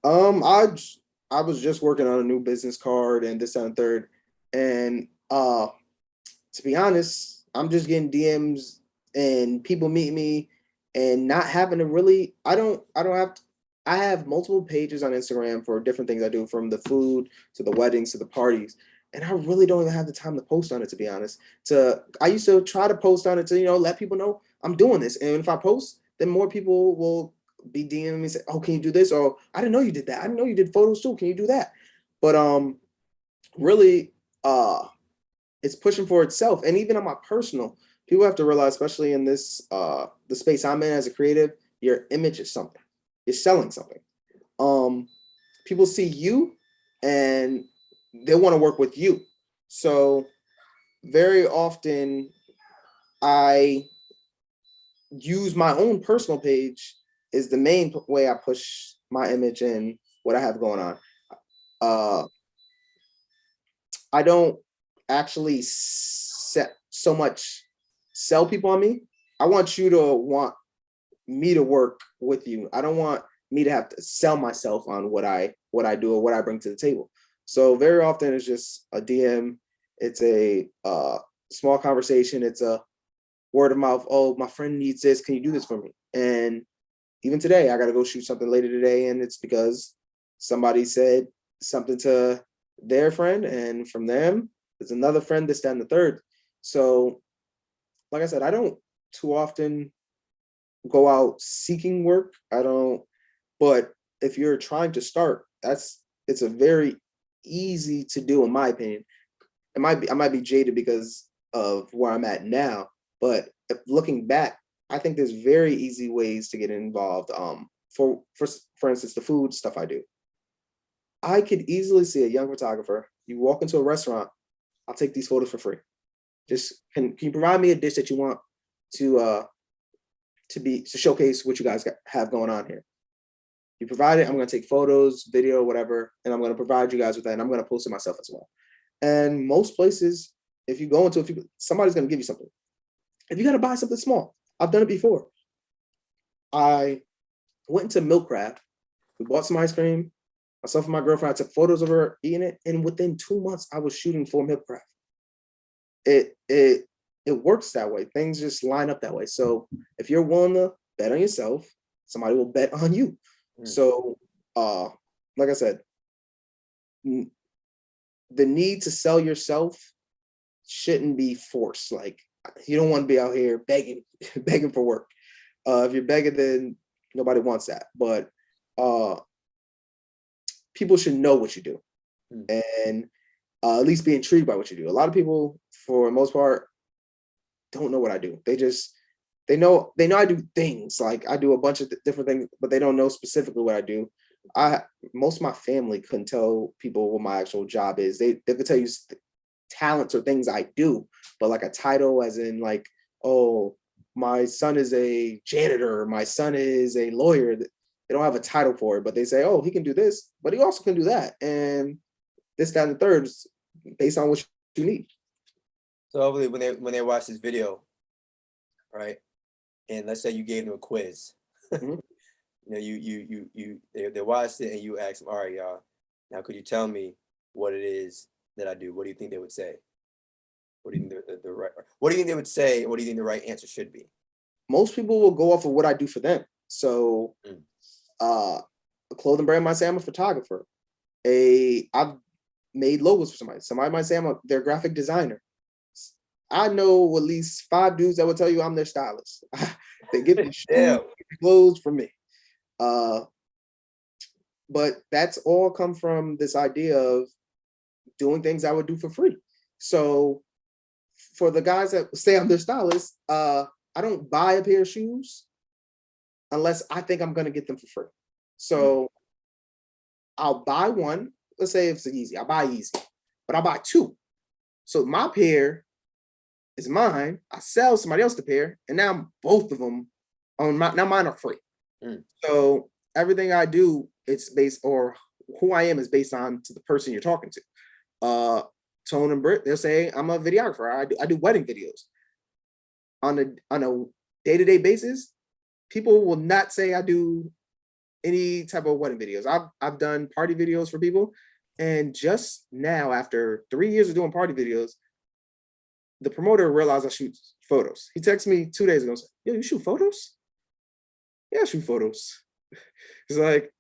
I was just working on a new business card and this and third. And to be honest, I'm just getting DMs and people meet me and not having to really I don't have to, I have multiple pages on Instagram for different things I do, from the food to the weddings to the parties. And I really don't even have the time to post on it, to be honest. I used to try to post on it to, let people know I'm doing this. And if I post, then more people will be DMing me and say, "Oh, can you do this?" Or, "I didn't know you did that. I didn't know you did photos too. Can you do that?" But really, it's pushing for itself. And even on my personal, people have to realize, especially in this the space I'm in as a creative, your image is something. You're selling something. People see you and they want to work with you. So very often I use my own personal page is the main way I push my image and what I have going on. Uh, I don't actually set so much sell people on me. I want you to want me to work with you. I don't want me to have to sell myself on what I do or what I bring to the table. So very often it's just a DM. It's a small conversation. It's a word of mouth. "Oh, my friend needs this. Can you do this for me?" And even today, I got to go shoot something later today, and it's because somebody said something to their friend, and from them, there's another friend, this, that, and the third. So, like I said, I don't too often go out seeking work. I don't, but if you're trying to start, it's a very easy to do, in my opinion. I might be jaded because of where I'm at now, but looking back, I think there's very easy ways to get involved. For instance, the food stuff I do, I could easily see a young photographer. You walk into a restaurant, "I'll take these photos for free. Just can you provide me a dish that you want to to showcase what you guys have going on here? You provide it. I'm going to take photos, video, whatever, and I'm going to provide you guys with that, and I'm going to post it myself as well." And most places, if you go into, if you somebody's going to give you something. If you got to buy something small, I've done it before. I went into Milkcraft. We bought some ice cream. Myself and my girlfriend, I took photos of her eating it, and within 2 months, I was shooting for Milkcraft. It works that way. Things just line up that way. So if you're willing to bet on yourself, somebody will bet on you. So, like I said, the need to sell yourself shouldn't be forced. Like, you don't want to be out here begging, begging for work. If you're begging, then nobody wants that. But people should know what you do, and at least be intrigued by what you do. A lot of people, for the most part, don't know what I do. They know I do things, like I do a bunch of different things, but they don't know specifically what I do. Most of my family couldn't tell people what my actual job is. They could tell you talents or things I do, but like a title, as in like, "Oh, my son is a janitor, my son is a lawyer." They don't have a title for it, but they say, "Oh, he can do this, but he also can do that," and this, that, and the third, is based on what you need. So hopefully when they watch this video, right, and let's say you gave them a quiz, Mhm. they watched it and you asked them, "All right, y'all, now could you tell me what it is that I do?" What do you think they would say? What do you think the right? What do you think they would say? What do you think the right answer should be? Most people will go off of what I do for them. So Mm. uh clothing brand might say I'm a photographer. I've made logos for somebody. Somebody might say I'm their graphic designer. I know at least 5 dudes that would tell you I'm their stylist. They get the shoes, clothes from me. But that's all come from this idea of doing things I would do for free. So for the guys that say I'm their stylist, I don't buy a pair of shoes unless I think I'm gonna get them for free. So I'll buy one. Let's say it's easy. I'll buy easy, but I'll buy 2. So my pair is mine. I sell somebody else the pair, and now both of them now mine are free. So everything I do, it's based, or who I am is based on to the person you're talking to. Tone and Britt, they'll say I'm a videographer. I do wedding videos. On a day-to-day basis, people will not say I do any type of wedding videos. I've done party videos for people, and just now, after 3 years of doing party videos, the promoter realized I shoot photos. He texted me 2 days ago and said, "Yo, you shoot photos?" "Yeah, I shoot photos." He's like,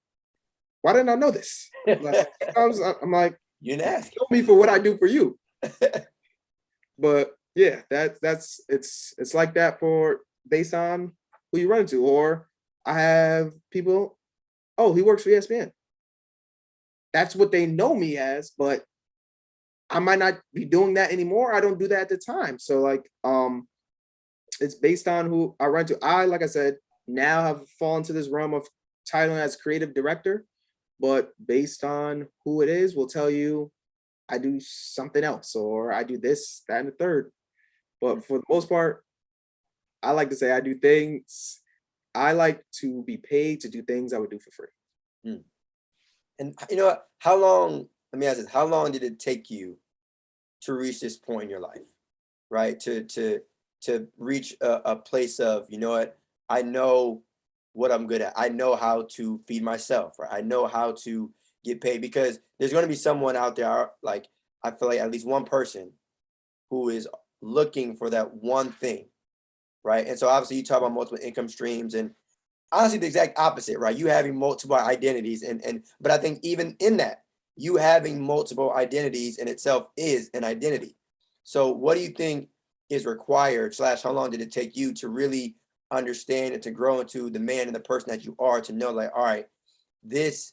"Why didn't I know this?" Like, I'm like, "You nasty. Know me for what I do for you." But yeah, it's like that for based on who you run into. Or I have people, oh, he works for ESPN. That's what they know me as, but I might not be doing that anymore. I don't do that at the time. So like, it's based on who I run to. I, like I said, now have fallen to this realm of titling as creative director, but based on who it is, will tell you I do something else, or I do this, that, and the third. But for the most part, I like to say I do things. I like to be paid to do things I would do for free. And you know what? How long, let me ask this, how long did it take you to reach this point in your life, right? To reach a place of, you know what, I know what I'm good at. I know how to feed myself, right? I know how to get paid, because there's going to be someone out there, like, I feel like at least one person who is looking for that one thing, right? And so obviously you talk about multiple income streams, and honestly the exact opposite, right? You having multiple identities, but I think even in that, you having multiple identities in itself is an identity. So what do you think is required, / how long did it take you to really understand and to grow into the man and the person that you are, to know like, all right, this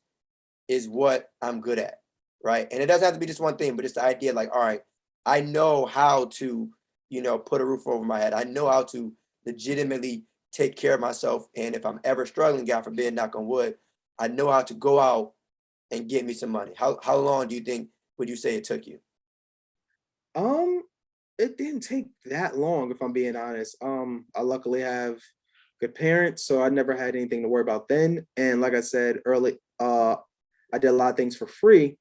is what I'm good at, right? And it doesn't have to be just one thing, but it's the idea like, all right, I know how to, you know, put a roof over my head. I know how to legitimately take care of myself. And if I'm ever struggling, God forbid, knock on wood, I know how to go out and get me some money. How long do you think, would you say it took you? It didn't take that long, if I'm being honest. I luckily have good parents, so I never had anything to worry about then. And like I said early, I did a lot of things for free,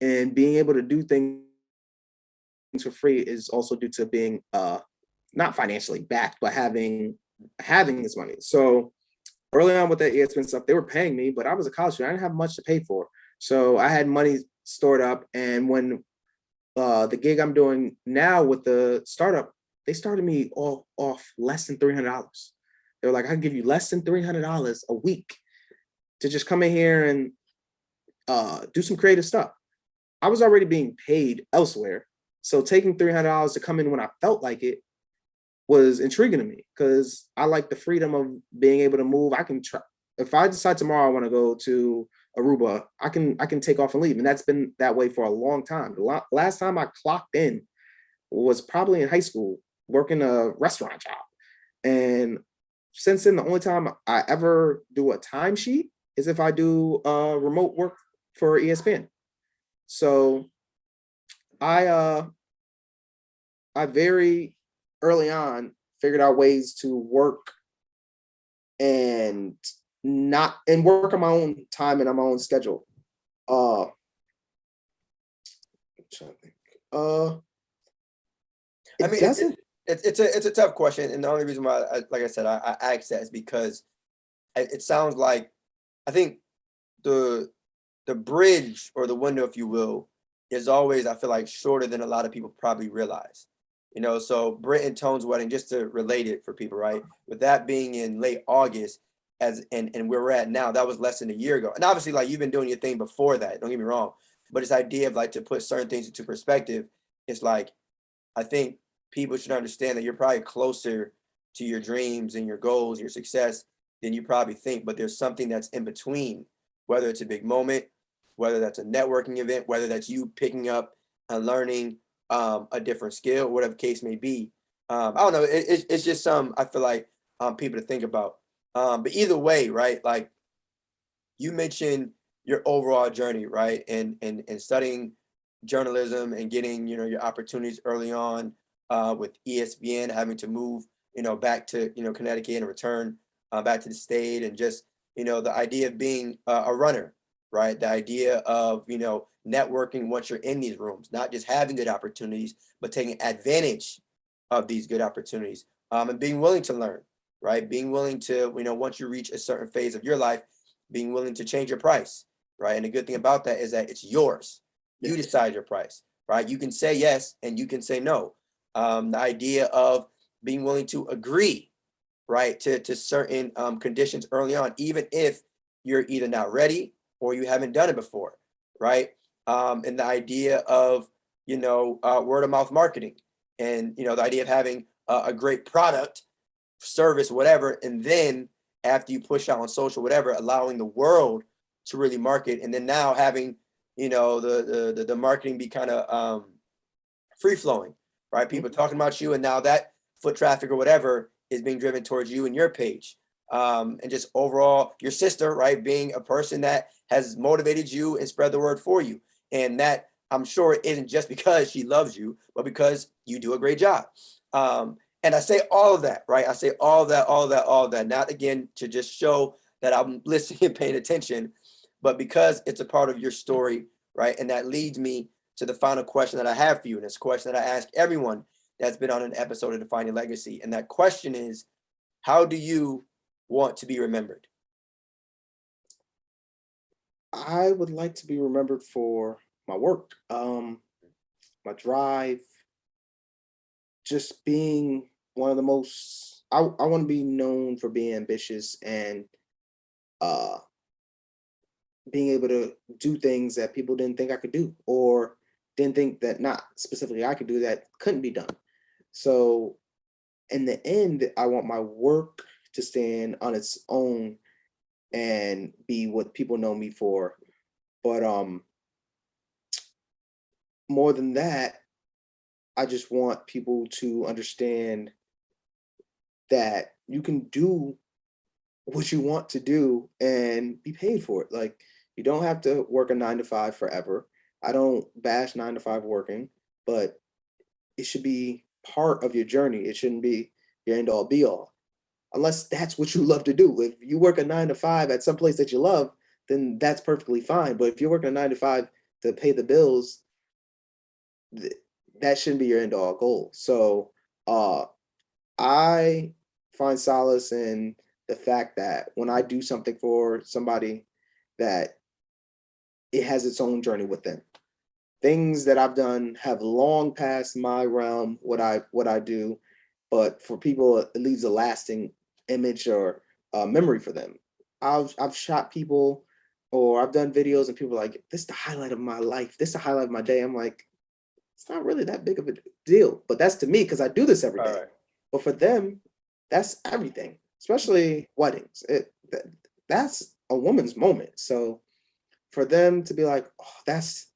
and being able to do things for free is also due to being not financially backed, but having this money. So early on with that ESPN stuff, they were paying me, but I was a college student. I didn't have much to pay for. So I had money stored up. And when the gig I'm doing now with the startup, they started me off less than $300. They were like, I can give you less than $300 a week to just come in here and do some creative stuff. I was already being paid elsewhere. So taking $300 to come in when I felt like it was intriguing to me, because I like the freedom of being able to move. I can try, if I decide tomorrow I want to go to Aruba, I can take off and leave. And that's been that way for a long time. The last time I clocked in was probably in high school, working a restaurant job. And since then, the only time I ever do a timesheet is if I do remote work for ESPN. So I very early on figured out ways to work and work on my own time and on my own schedule. I'm trying to think. I mean, it's a tough question, and the only reason why, like I said, I asked that is because it sounds like, I think the bridge, or the window, if you will, is always, I feel like, shorter than a lot of people probably realize. You know, so Britt and Tone's wedding, just to relate it for people, right? With that being in late August, and where we're at now, that was less than a year ago. And obviously, like, you've been doing your thing before that, don't get me wrong. But this idea of, like, to put certain things into perspective, it's like, I think people should understand that you're probably closer to your dreams and your goals, your success than you probably think. But there's something that's in between, whether it's a big moment, whether that's a networking event, whether that's you picking up and learning a different skill, whatever case may be. I don't know. It's just some, I feel like, people to think about. But either way, right? Like, you mentioned your overall journey, right? And studying journalism and getting, your opportunities early on with ESPN, having to move, back to, Connecticut and return back to the state, and just, the idea of being a runner, right? The idea of, networking once you're in these rooms, not just having good opportunities, but taking advantage of these good opportunities, and being willing to learn, right? Being willing to, once you reach a certain phase of your life, being willing to change your price, right? And the good thing about that is that it's yours. You decide your price, right? You can say yes and you can say no. The idea of being willing to agree, right, to certain conditions early on, even if you're either not ready or you haven't done it before, right? And the idea of, word of mouth marketing, and, the idea of having a great product, service, whatever, and then after you push out on social, whatever, allowing the world to really market, and then now having, the marketing be kind of free flowing, right? People talking about you, and now that foot traffic or whatever is being driven towards you and your page. And just overall, your sister, right, being a person that has motivated you and spread the word for you. And that, I'm sure, isn't just because she loves you, but because you do a great job. And I say all of that, right? I say all of that, not again to just show that I'm listening and paying attention, but because it's a part of your story, right? And that leads me to the final question that I have for you. And it's a question that I ask everyone that's been on an episode of Define Your Legacy. And that question is, how do you want to be remembered? I would like to be remembered for my work, my drive, just being one of the most. I want to be known for being ambitious and uh, being able to do things that people didn't think I could do, or didn't think that, not specifically I could do, that couldn't be done. So in the end, I want my work to stand on its own and be what people know me for. But more than that, I just want people to understand that you can do what you want to do and be paid for it. Like, you don't have to work a 9 to 5 forever. I don't bash 9 to 5 working, but it should be part of your journey. It shouldn't be your end all be all. Unless that's what you love to do. If you work a 9 to 5 at some place that you love, then that's perfectly fine. But if you're working a 9 to 5 to pay the bills, th- that shouldn't be your end all goal. So uh I find solace in the fact that when I do something for somebody, that it has its own journey with them. Things that I've done have long passed my realm, what I do, but for people, it leaves a lasting image or memory for them. I've shot people, or I've done videos, and people are like, "This is the highlight of my life. This is the highlight of my day." I'm like, it's not really that big of a deal, but that's to me because I do this every All day. right. But for them, that's everything, especially weddings. That's a woman's moment. So for them to be like, "Oh, this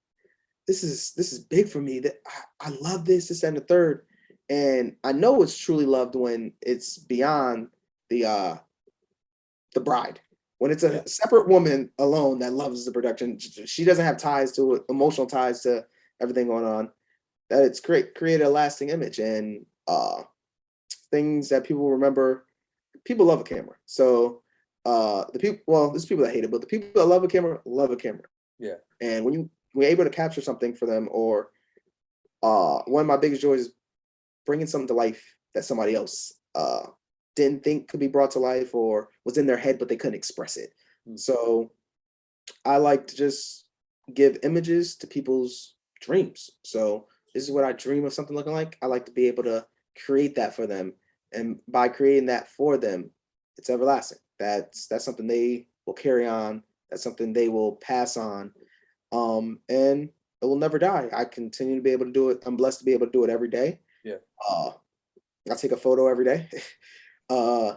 is big for me. That I love this and the third," and I know it's truly loved when it's beyond the bride. When it's Yeah. a separate woman alone that loves the production, she doesn't have ties to it, emotional ties to everything going on. That it's create a lasting image, and things that people remember. People love a camera. So the people, well, there's people that hate it, but the people that love a camera. Yeah. And when we're able to capture something for them, or one of my biggest joys is bringing something to life that somebody else didn't think could be brought to life, or was in their head but they couldn't express it. Mm. So I like to just give images to people's dreams. So this is what I dream of something looking like. I like to be able to create that for them. And by creating that for them, it's everlasting. That's something they will carry on. That's something they will pass on. And it will never die. I continue to be able to do it. I'm blessed to be able to do it every day. Yeah. I take a photo every day. uh,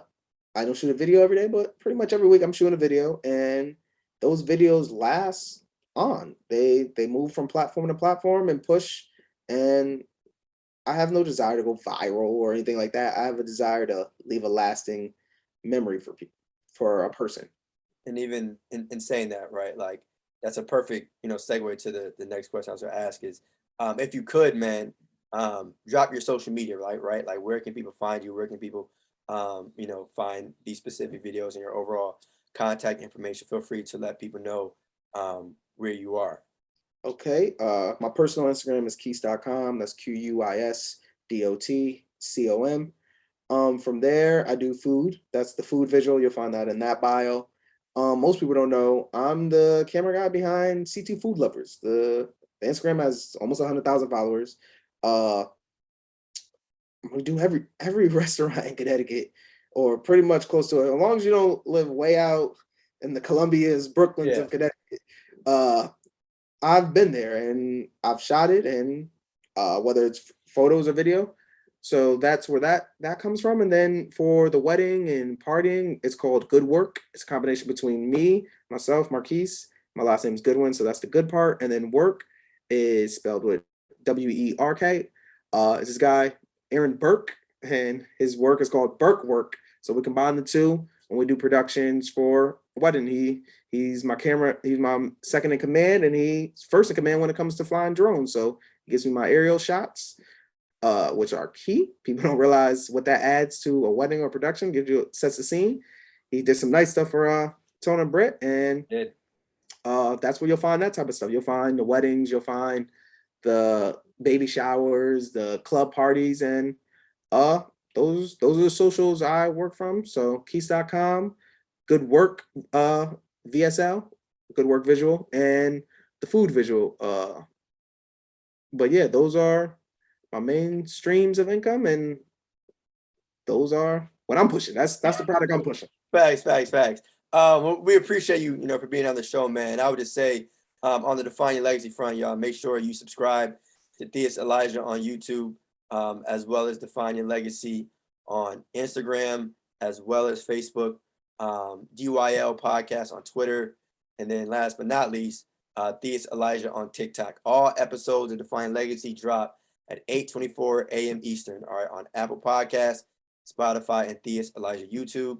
I don't shoot a video every day, but pretty much every week I'm shooting a video, and those videos last on. They move from platform to platform and push, and I have no desire to go viral or anything like that. I have a desire to leave a lasting memory for people, for a person. And even in saying that, right, like that's a perfect, segue to the next question I was gonna ask is, if you could, man, drop your social media, right? Like where can people find you? Where can people, find these specific videos and your overall contact information? Feel free to let people know where you are. Okay. My personal Instagram is keys.com. That's QUISDOTCOM. From there, I do food. That's the food visual. You'll find that in that bio. Most people don't know I'm the camera guy behind C2 Food Lovers. The Instagram has almost 100,000 followers. Uh, we do every restaurant in Connecticut, or pretty much close to it. As long as you don't live way out in the Columbias, Brooklyns Yeah. of Connecticut. Uh, I've been there and I've shot it, and whether it's photos or video. So that's where that comes from. And then for the wedding and partying, it's called Good Work. It's a combination between me, myself, Marquis. My last name is Goodwin, so that's the good part. And then work is spelled with WERK. It's this guy, Aaron Burke, and his work is called Burke Work. So we combine the two when we do productions for wedding. He's my camera, he's my second in command, and he's first in command when it comes to flying drones. So he gives me my aerial shots, which are key. People don't realize what that adds to a wedding or production, sets the scene. He did some nice stuff for Tone and Britt, and Did. that's where you'll find that type of stuff. You'll find the weddings, you'll find the baby showers, the club parties, and those are the socials I work from. So keys.com, good work VSL, good work visual, and the food visual. But yeah, those are my main streams of income, and those are what I'm pushing. That's the product I'm pushing. Facts. Well, we appreciate you, for being on the show, man. I would just say, on the Define Your Legacy front, y'all, make sure you subscribe to Theus Elijah on YouTube, as well as Define Your Legacy on Instagram, as well as Facebook, DYL Podcast on Twitter, and then last but not least, Theus Elijah on TikTok. All episodes of Define Legacy drop at 8:24 a.m. Eastern, all right, on Apple Podcasts, Spotify, and Theus Elijah YouTube.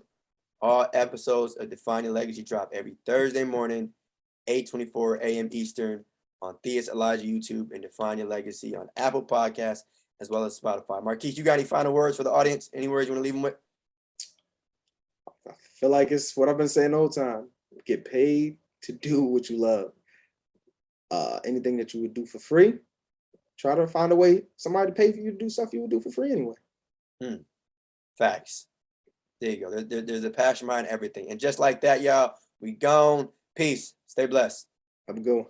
All episodes of Define Your Legacy drop every Thursday morning, 8:24 a.m. Eastern on Theus Elijah YouTube, and Define Your Legacy on Apple Podcasts, as well as Spotify. Marquis, you got any final words for the audience? Any words you want to leave them with? I feel like it's what I've been saying the whole time. Get paid to do what you love. Anything that you would do for free, try to find a way somebody to pay for you to do stuff you would do for free anyway. Facts. There you go. There's a passion behind everything. And just like that, y'all, we gone. Peace. Stay blessed. Have a good one.